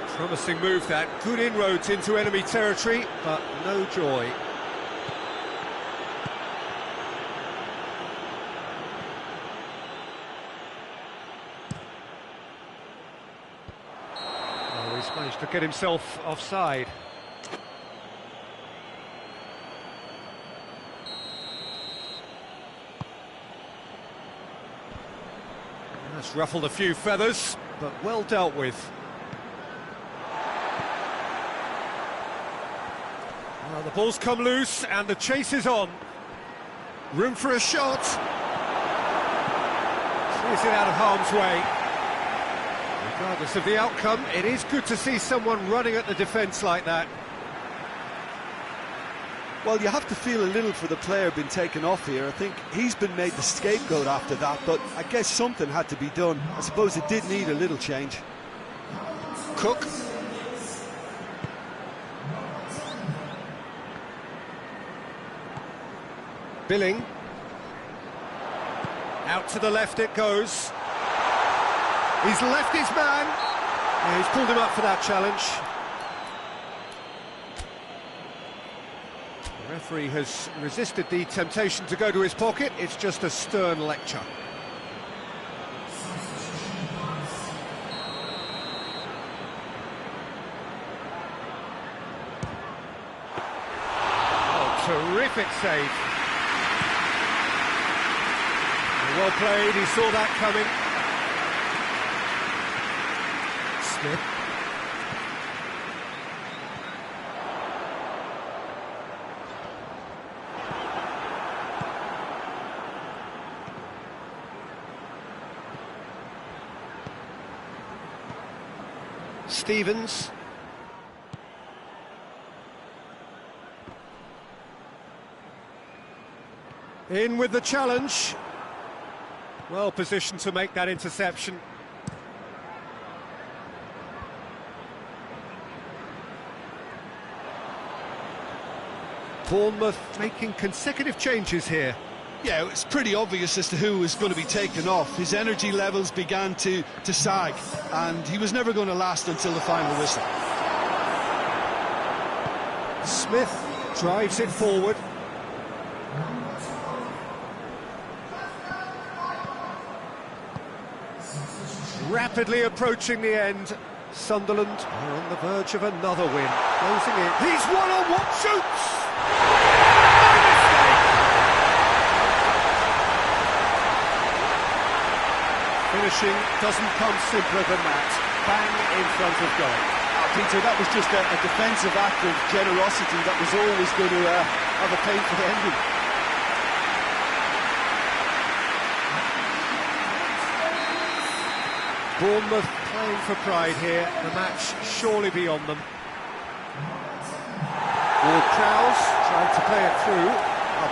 Promising move that. Good inroads into enemy territory, but no joy. Oh, he's managed to get himself offside. That's ruffled a few feathers, but well dealt with. Well, the ball's come loose and the chase is on. Room for a shot. Clears it out of harm's way. Regardless of the outcome, it is good to see someone running at the defence like that. Well, you have to feel a little for the player being taken off here. I think he's been made the scapegoat after that, but I guess something had to be done. I suppose it did need a little change. Cook. Billing. Out to the left it goes. He's left his man. Yeah, he's pulled him up for that challenge. The referee has resisted the temptation to go to his pocket. It's just a stern lecture. Oh, terrific save. Well played, he saw that coming. Smith. Stevens. In with the challenge. Well positioned to make that interception. Bournemouth making consecutive changes here. Yeah, it's pretty obvious as to who was going to be taken off. His energy levels began to sag, and he was never going to last until the final whistle. Smith drives it forward. Rapidly approaching the end. Sunderland are on the verge of another win. Closing in. He's one-on-one, shoots! No mistake! Finishing doesn't come simpler than that. Bang in front of goal. Peter, that was just a defensive act of generosity that was always going to have a painful ending. Bournemouth playing for pride here, the match surely beyond them. Ward-Prowse tried to play it through.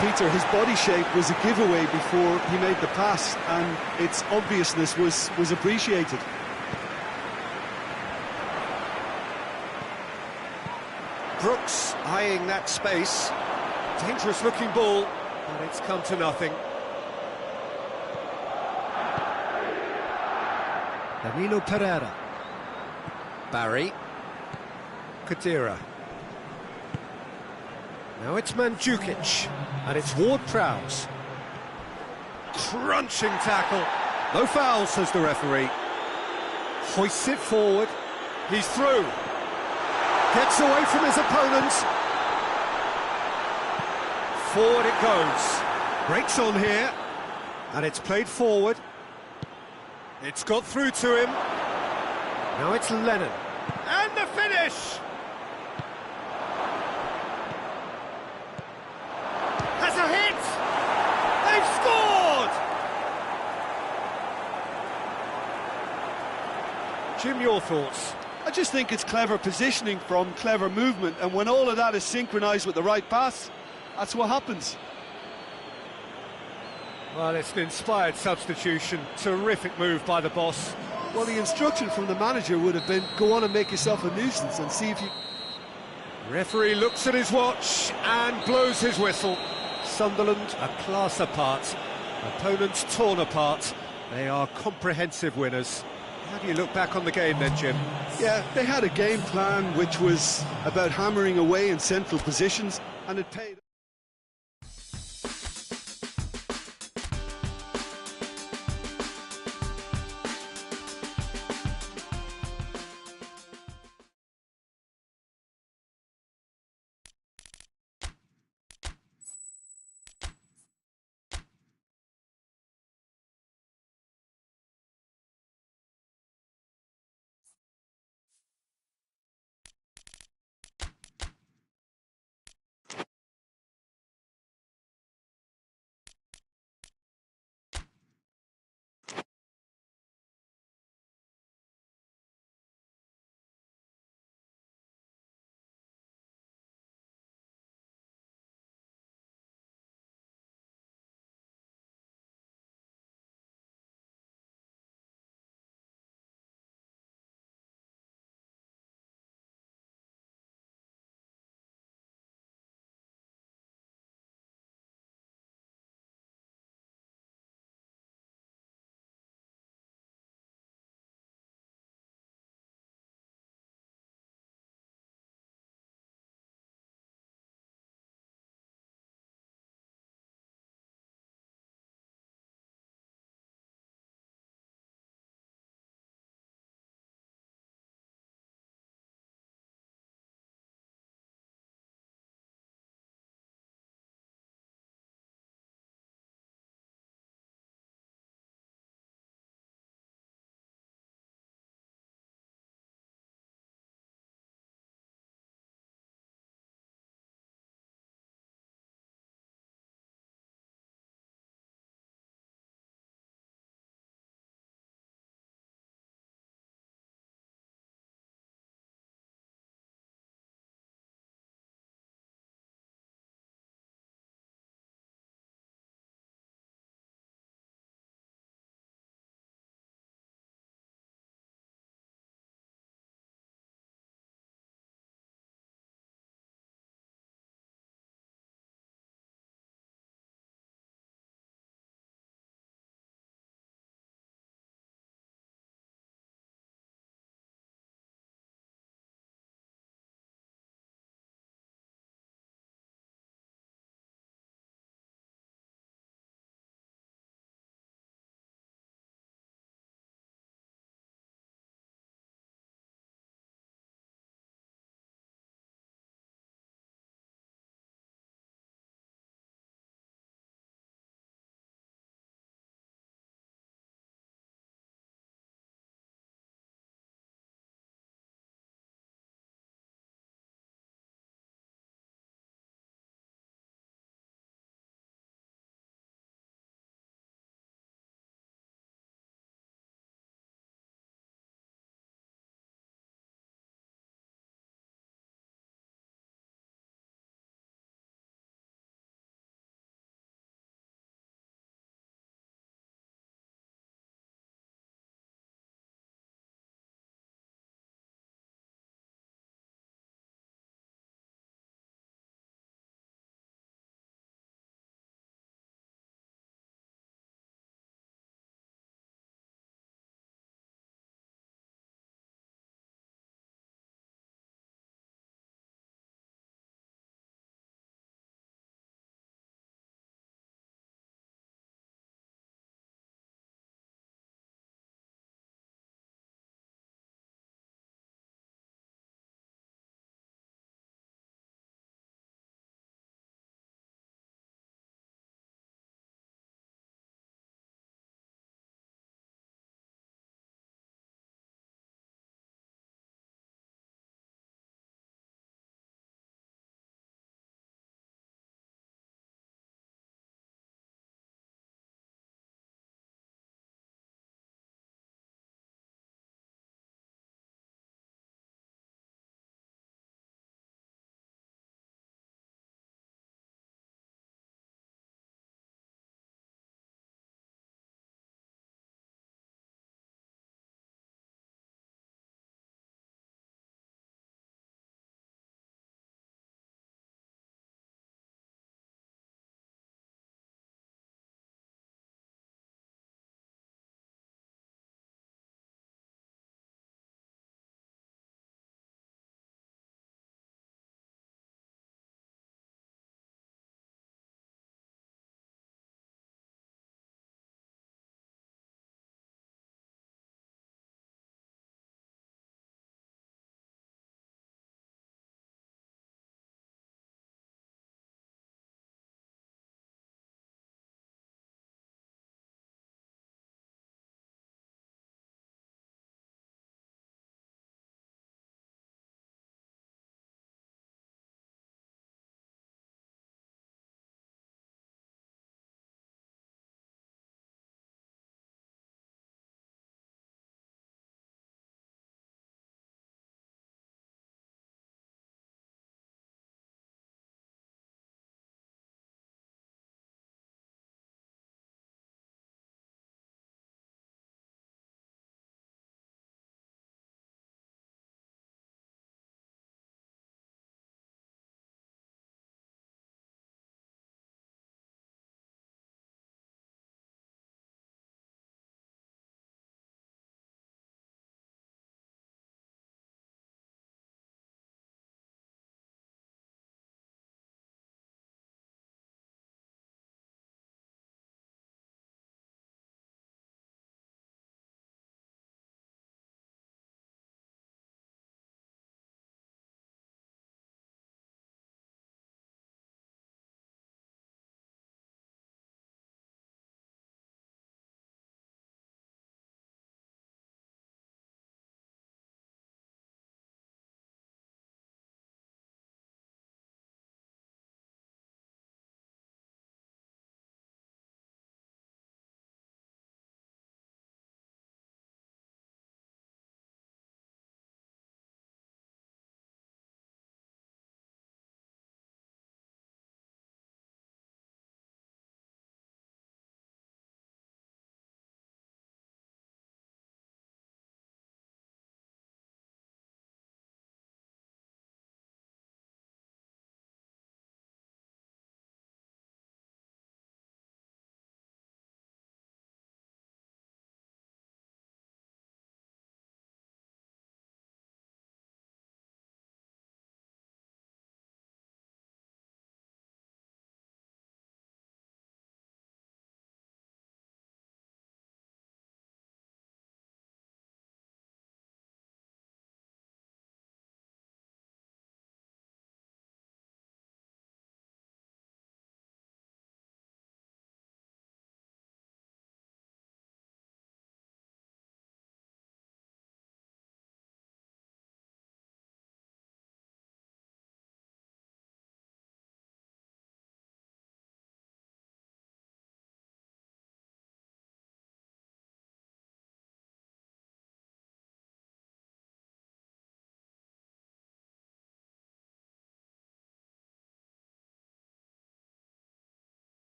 Peter, his body shape was a giveaway before he made the pass, and its obviousness was appreciated. Brooks eyeing that space. Dangerous looking ball, but it's come to nothing. Danilo Pereira. Barry. Kadira. Now it's Mandzukic, and it's Ward-Prowse. Crunching tackle. No foul, says the referee. Hoists it forward. He's through. Gets away from his opponent. Forward it goes. Breaks on here, and it's played forward. It's got through to him. Now it's Lennon. And the finish! Has a hit! They've scored! Jim, your thoughts? I just think it's clever positioning from clever movement, and when all of that is synchronised with the right pass, that's what happens. Well, it's an inspired substitution. Terrific move by the boss. Well, the instruction from the manager would have been, go on and make yourself a nuisance and see if you... Referee looks at his watch and blows his whistle. Sunderland a class apart. Opponents torn apart. They are comprehensive winners. How do you look back on the game then, Jim? Yeah, they had a game plan which was about hammering away in central positions, and it paid.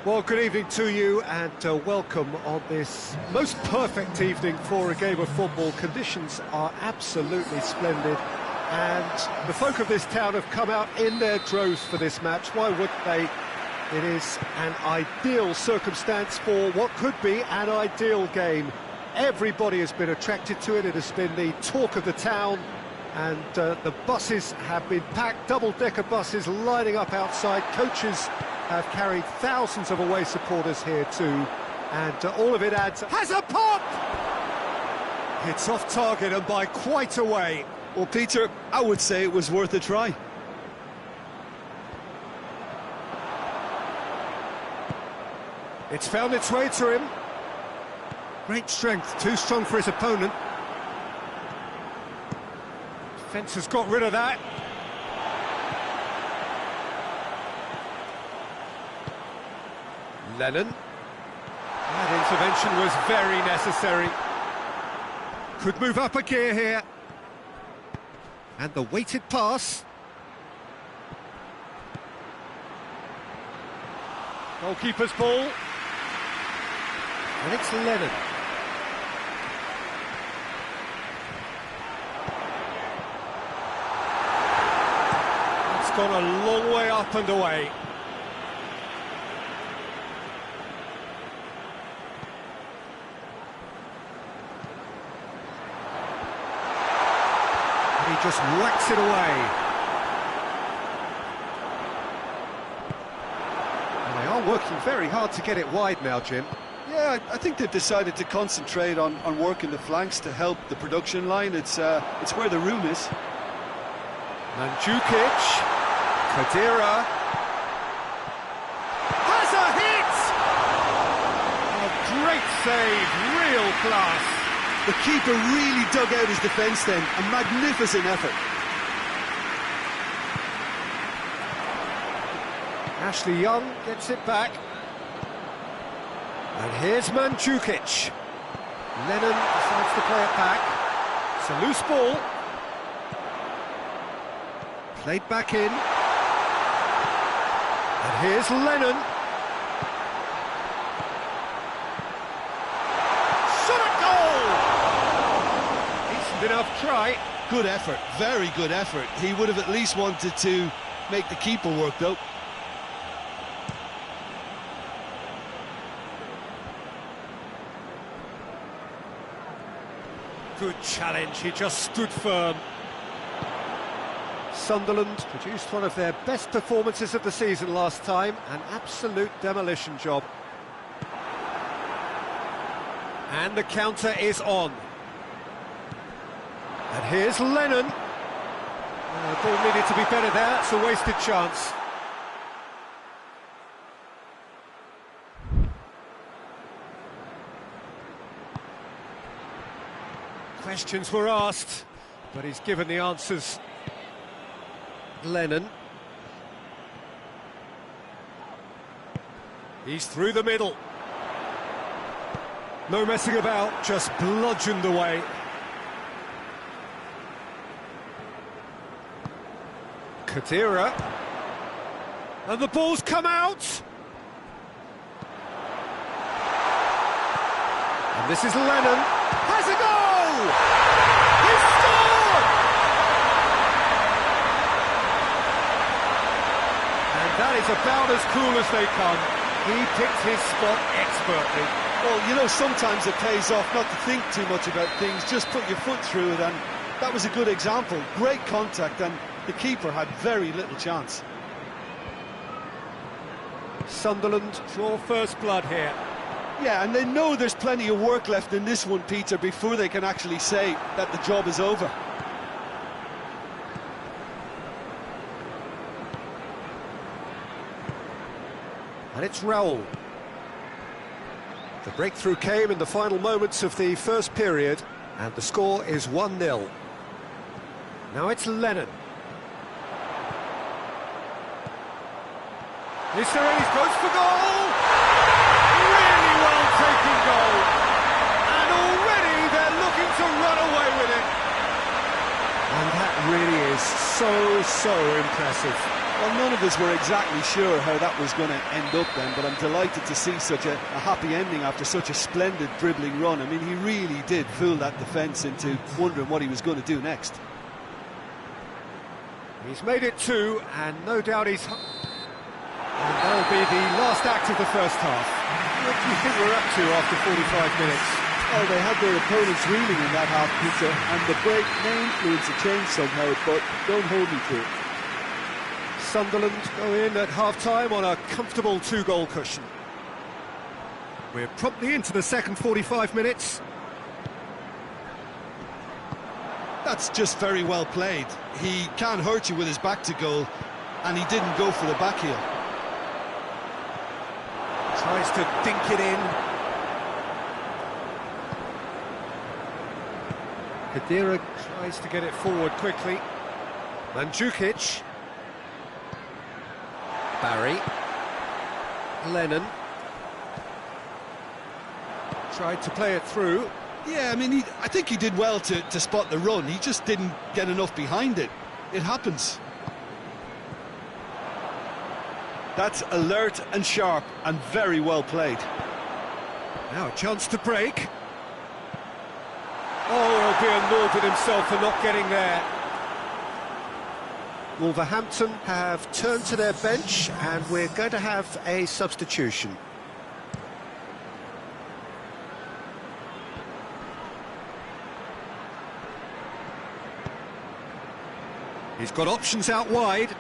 Well, good evening to you and welcome on this most perfect evening for a game of football. Conditions are absolutely splendid and the folk of this town have come out in their droves for this match. Why wouldn't they? It is an ideal circumstance for what could be an ideal game. Everybody has been attracted to it. It has been the talk of the town, and the buses have been packed, double-decker buses lining up outside. Coaches have carried thousands of away supporters here too, and all of it adds... Has a pop! It's off target and by quite a way. Well, Peter, I would say it was worth a try. It's found its way to him. Great strength, too strong for his opponent. Defence has got rid of that. Lennon. That intervention was very necessary. Could move up a gear here. And the weighted pass. Goalkeeper's ball. And it's Lennon. It's gone a long way up and away. And he just whacks it away. And they are working very hard to get it wide now, Jim. Yeah, I think they've decided to concentrate on working the flanks to help the production line. It's where the room is. Mandzukic, Kadira, has a hit! A great save, real class. The keeper really dug out his defence then, a magnificent effort. Ashley Young gets it back. And here's Mandzukic. Lennon decides to play it back. It's a loose ball. Played back in. And here's Lennon. Shot at goal! Decent enough try. Good effort, very good effort. He would have at least wanted to make the keeper work though. Good challenge, he just stood firm. Sunderland produced one of their best performances of the season last time, an absolute demolition job. And the counter is on. And here's Lennon. The ball needed to be better there, that's a wasted chance. Questions were asked, but he's given the answers. Lennon. He's through the middle. No messing about, just bludgeoned away. Kadira. And the ball's come out! And this is Lennon. Has a goal! He scored! And that is about as cool as they come. He picked his spot expertly. Well, you know, sometimes it pays off not to think too much about things, just put your foot through it, and that was a good example. Great contact, and the keeper had very little chance. Sunderland draw first blood here. Yeah, and they know there's plenty of work left in this one, Peter, before they can actually say that the job is over. And it's Raul. The breakthrough came in the final moments of the first period, and the score is 1-0. Now it's Lennon. Is there any close for goal? Really well taken goal. And already they're looking to run away with it. And that really is so impressive. Well, none of us were exactly sure how that was going to end up then, but I'm delighted to see such a happy ending after such a splendid dribbling run. I mean, he really did fool that defence into wondering what he was going to do next. He's made it 2, and no doubt he's... And that'll be the last act of the first half. What do you think we're up to after 45 minutes? Oh, they had their opponents reeling in that half, Peter, and the break may influence a change somehow, but don't hold me to it. Sunderland go in at half-time on a comfortable 2-goal cushion. We're promptly into the second 45 minutes. That's just very well played. He can't hurt you with his back to goal, and he didn't go for the back heel. Tries to dink it in. Kadira tries to get it forward quickly. Mandzukic. Barry. Lennon. Tried to play it through. Yeah, I mean, I think he did well to spot the run. He just didn't get enough behind it. It happens. That's alert and sharp and very well played. Now a chance to break. Oh, he'll be annoyed with himself for not getting there. Wolverhampton have turned to their bench, and we're going to have a substitution. He's got options out wide.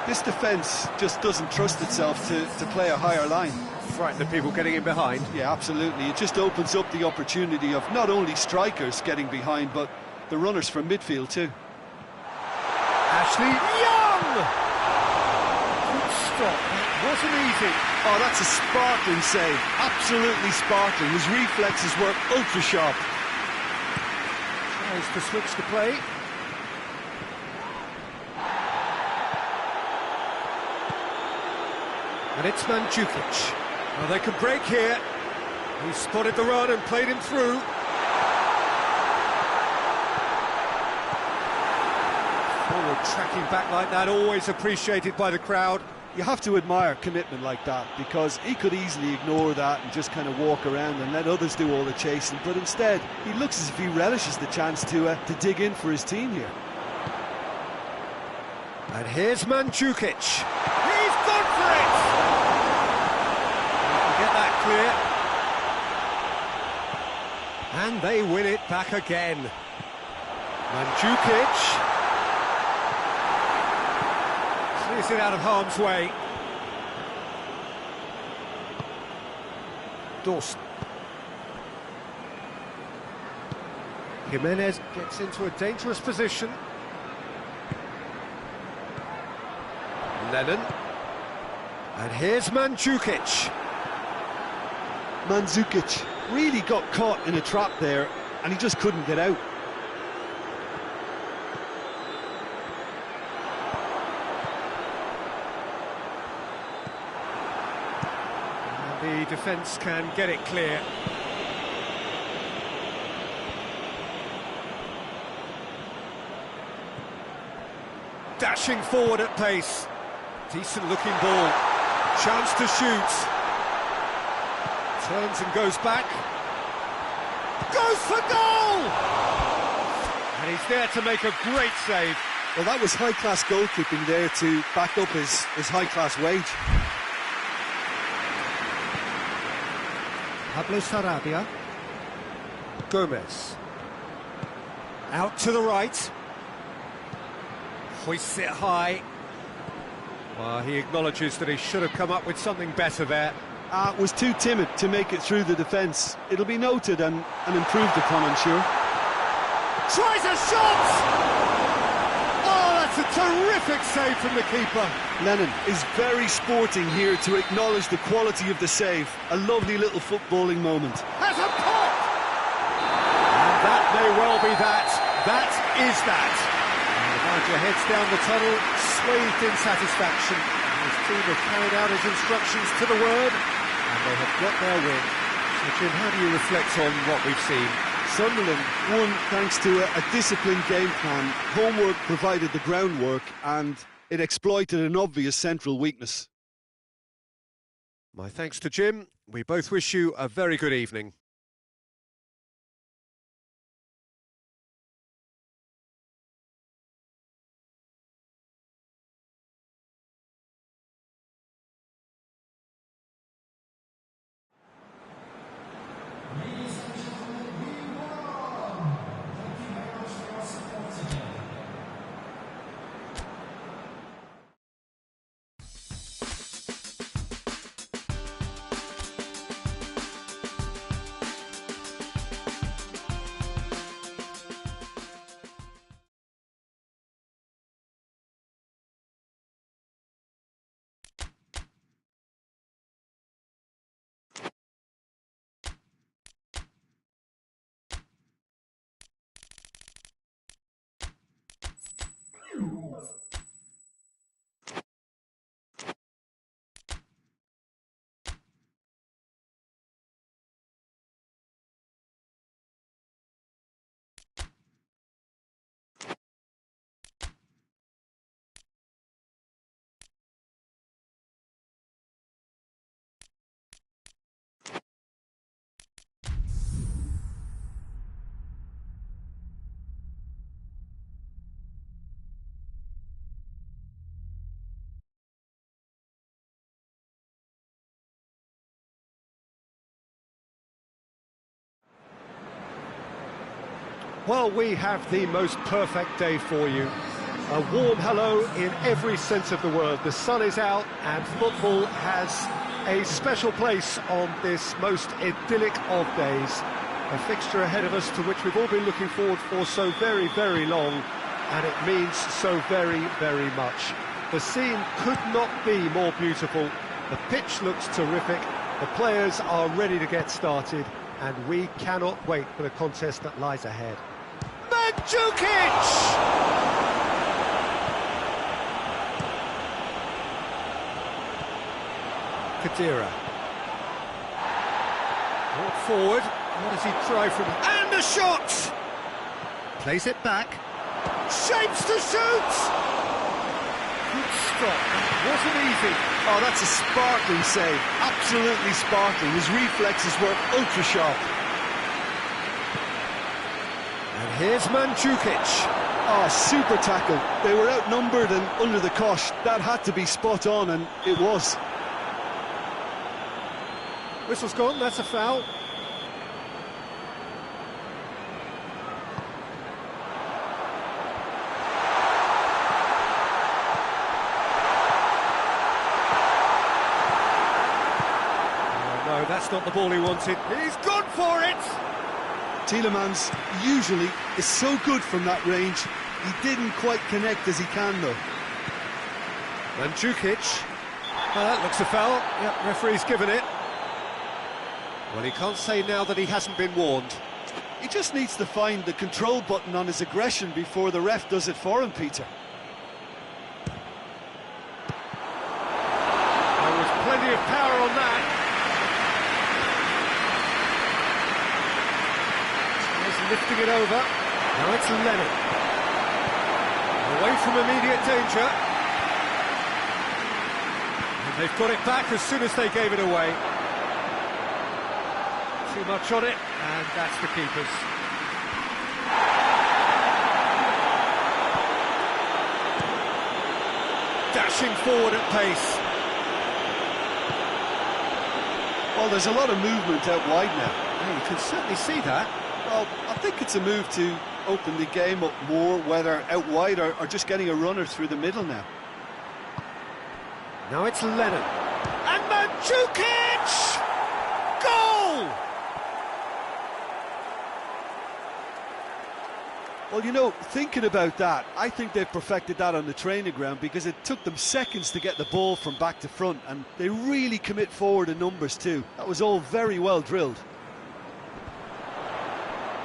This defence just doesn't trust itself to play a higher line. Frighten the people getting in behind. Yeah, absolutely. It just opens up the opportunity of not only strikers getting behind, but the runners from midfield too. Ashley Young! Good stop. That wasn't easy. Oh, that's a sparkling save. Absolutely sparkling. His reflexes were ultra sharp. Tries to switch the play. And it's Mandzukic. Well, they can break here. He spotted the run and played him through. Forward tracking back like that, always appreciated by the crowd. You have to admire commitment like that, because he could easily ignore that and just kind of walk around and let others do all the chasing, but instead he looks as if he relishes the chance to dig in for his team here. And here's Mandzukic. He's gone for it! Get that clear. And they win it back again. Mandzukic clears it out of harm's way. Dawson. Jimenez gets into a dangerous position. Lennon. And here's Mandzukic. Mandzukic really got caught in a trap there, and he just couldn't get out. And the defence can get it clear. Dashing forward at pace. Decent looking ball. Chance to shoot. Turns and goes back. Goes for goal! And he's there to make a great save. Well, that was high-class goalkeeping there to back up his high-class wage. Pablo Sarabia. Gomez. Out to the right. Hoists it high. Well, he acknowledges that he should have come up with something better there. Was too timid to make it through the defence. It'll be noted and improved upon, I'm sure. Tries a shot! Oh, that's a terrific save from the keeper. Lennon is very sporting here to acknowledge the quality of the save. A lovely little footballing moment. Has a pop! And that may well be that. That is that. And the manager heads down the tunnel, swathed in satisfaction. His team have carried out his instructions to the word, and they have got their win. So, Jim, how do you reflect on what we've seen? Sunderland won thanks to a disciplined game plan. Homework provided the groundwork and it exploited an obvious central weakness. My thanks to Jim. We both wish you a very good evening. Well, we have the most perfect day for you. A warm hello in every sense of the word. The sun is out and football has a special place on this most idyllic of days. A fixture ahead of us to which we've all been looking forward for so very, very long, and it means so very, very much. The scene could not be more beautiful. The pitch looks terrific. The players are ready to get started, and we cannot wait for the contest that lies ahead. Mandzukic! Kadira. Brought forward. What does he try from? And a shot! Plays it back. Shapes to shoot! Good stop. Wasn't easy. Oh, that's a sparkling save. Absolutely sparkling. His reflexes were ultra sharp. And here's Mandzukic. Oh, super tackle. They were outnumbered and under the cosh. That had to be spot on, and it was. Whistle's gone, that's a foul. No, that's not the ball he wanted. He's gone for it! Tielemans usually is so good from that range. He didn't quite connect as he can, though. Mandzukic. Oh, that looks a foul. Yep, referee's given it. Well, he can't say now that he hasn't been warned. He just needs to find the control button on his aggression before the ref does it for him, Peter. There was plenty of power on that. He's lifting it over. Now it's Lennon. Away from immediate danger. And they've got it back as soon as they gave it away. Too much on it, and that's the keeper's. Dashing forward at pace. Well, there's a lot of movement out wide now. Yeah, you can certainly see that. Well, I think it's a move to open the game up more, whether out wide or just getting a runner through the middle now. Now it's Lennon. And Mandzukic! Goal! Well, you know, thinking about that, I think they've perfected that on the training ground because it took them seconds to get the ball from back to front, and they really commit forward in numbers too. That was all very well drilled.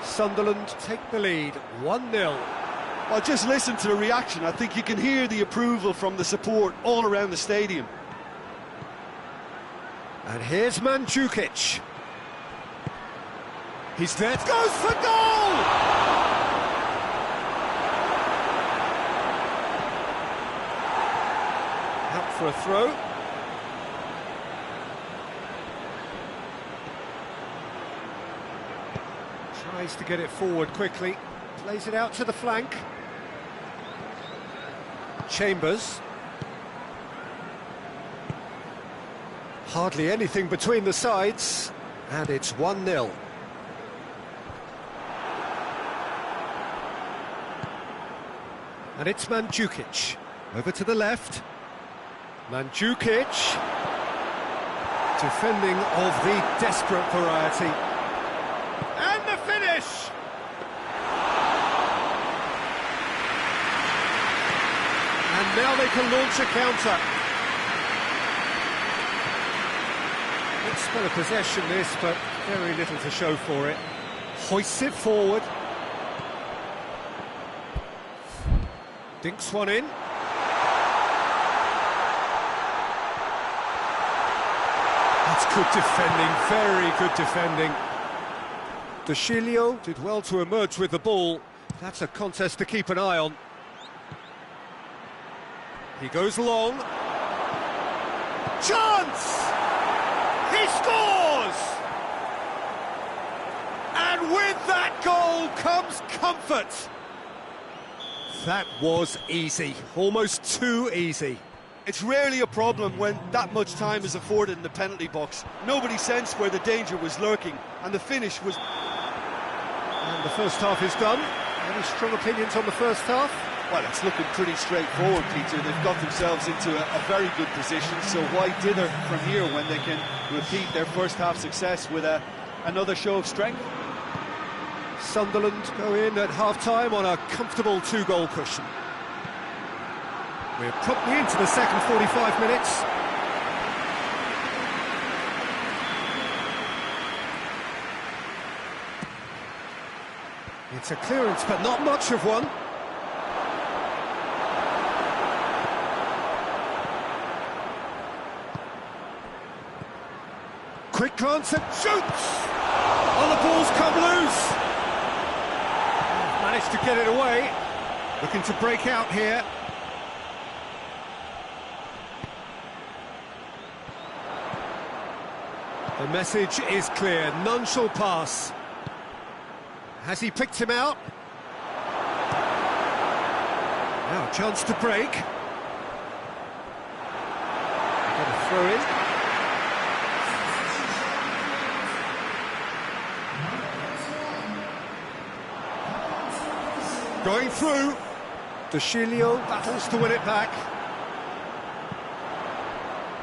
Sunderland take the lead, 1-0. Well, just listen to the reaction. I think you can hear the approval from the support all around the stadium. And here's Mandzukic. He's there. Goes for goal! Out for a throw. Tries to get it forward quickly. Plays it out to the flank. Chambers. Hardly anything between the sides, and it's 1-0. And it's Mandzukic. Over to the left. Mandzukic. Defending of the desperate variety. And the finish! And now they can launch a counter. Good spell of possession this, but very little to show for it. Hoists it forward. Dinks one in. That's good defending, very good defending. De Sciglio did well to emerge with the ball. That's a contest to keep an eye on. He goes long. Chance! He scores! And with that goal comes comfort. That was easy, almost too easy. It's rarely a problem when that much time is afforded in the penalty box. Nobody sensed where the danger was lurking, and the finish was... And the first half is done. Any strong opinions on the first half? Well, it's looking pretty straightforward, Peter. They've got themselves into a very good position, so why dither from here when they can repeat their first half success with another show of strength? Sunderland go in at half-time on a comfortable 2-goal cushion. We're promptly into the second 45 minutes. It's a clearance, but not much of one. Quick glance and shoots! Oh, the ball's come loose! Managed to get it away. Looking to break out here. The message is clear, none shall pass. Has he picked him out? Now, chance to break. Got a throw in. Going through. De Sciglio battles to win it back.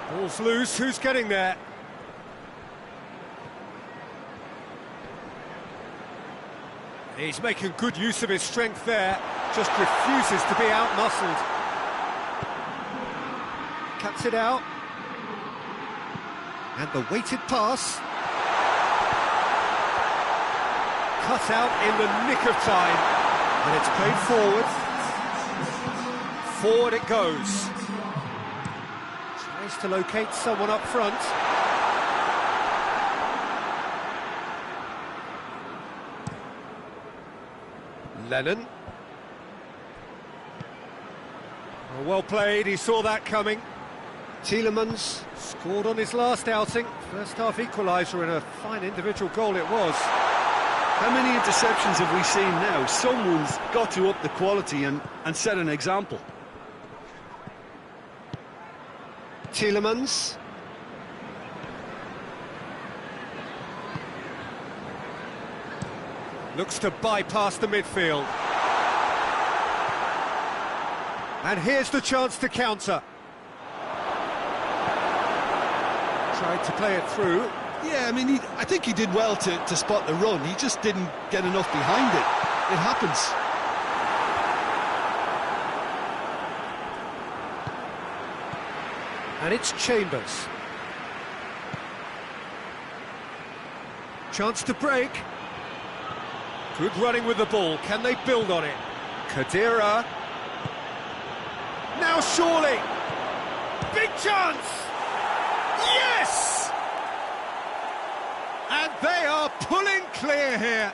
Ball's loose, who's getting there? He's making good use of his strength there, just refuses to be out-muscled. Cuts it out. And the weighted pass. Cut out in the nick of time. And it's played forward. Forward it goes. Tries to locate someone up front. Lennon. Well played, he saw that coming. Tielemans scored on his last outing. First half equaliser and a fine individual goal it was. How many interceptions have we seen now? Someone's got to up the quality and set an example. Tielemans. Looks to bypass the midfield. And here's the chance to counter. Tried to play it through. Yeah, I mean, I think he did well to spot the run. He just didn't get enough behind it. It happens. And it's Chambers. Chance to break. Good running with the ball. Can they build on it? Khedira. Now surely. Big chance. Yes! And they are pulling clear. clear here.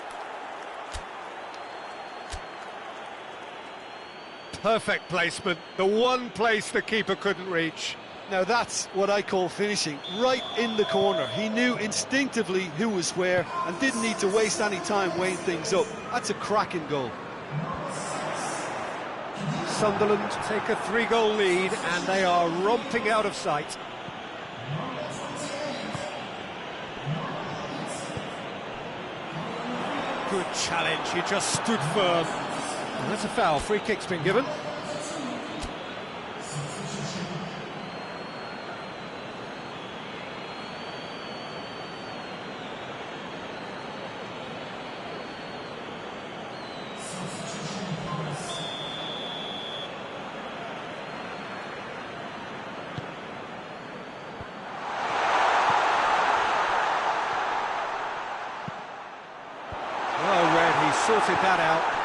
Perfect placement, the one place the keeper couldn't reach. Now that's what I call finishing, right in the corner. He knew instinctively who was where and didn't need to waste any time weighing things up. That's a cracking goal. Sunderland take a 3-goal lead and they are romping out of sight. Good challenge, he just stood firm. And that's a foul, free kick's been given. Well read, he sorted that out.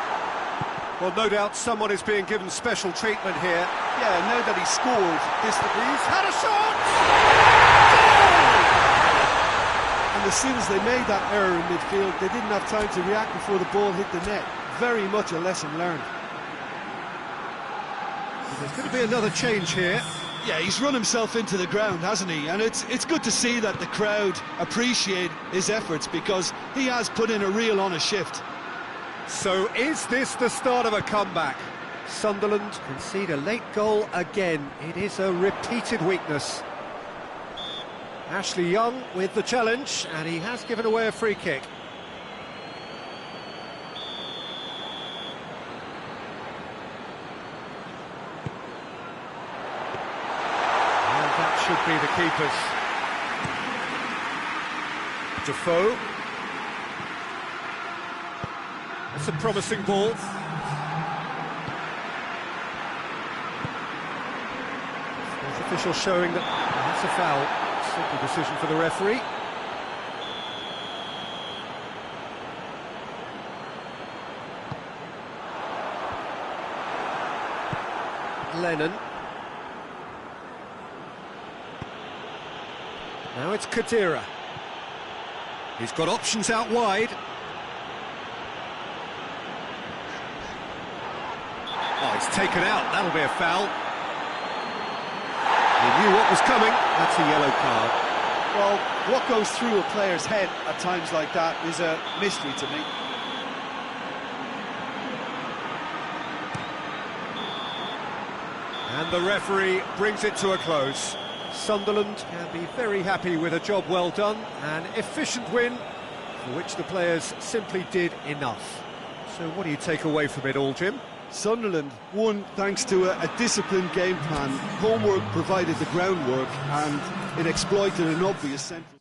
Well, no doubt someone is being given special treatment here. Yeah, now that he's scored, He's had a shot! and as soon as they made that error in midfield, they didn't have time to react before the ball hit the net. Very much a lesson learned. There's going to be another change here. Yeah, he's run himself into the ground, hasn't he? And it's good to see that the crowd appreciate his efforts because he has put in a real honest shift. So is this the start of a comeback? Sunderland concede a late goal again. It is a repeated weakness. Ashley Young with the challenge, and he has given away a free kick. And that should be the keepers. Defoe. That's a promising ball. There's official showing that that's a foul. Simple decision for the referee. Lennon. Now it's Kadira. He's got options out wide. Oh, he's taken out. That'll be a foul. He knew what was coming. That's a yellow card. Well, what goes through a player's head at times like that is a mystery to me. And the referee brings it to a close. Sunderland can be very happy with a job well done, an efficient win for which the players simply did enough. So what do you take away from it all, Jim? Sunderland won thanks to a disciplined game plan. Homework provided the groundwork and it exploited an obvious central...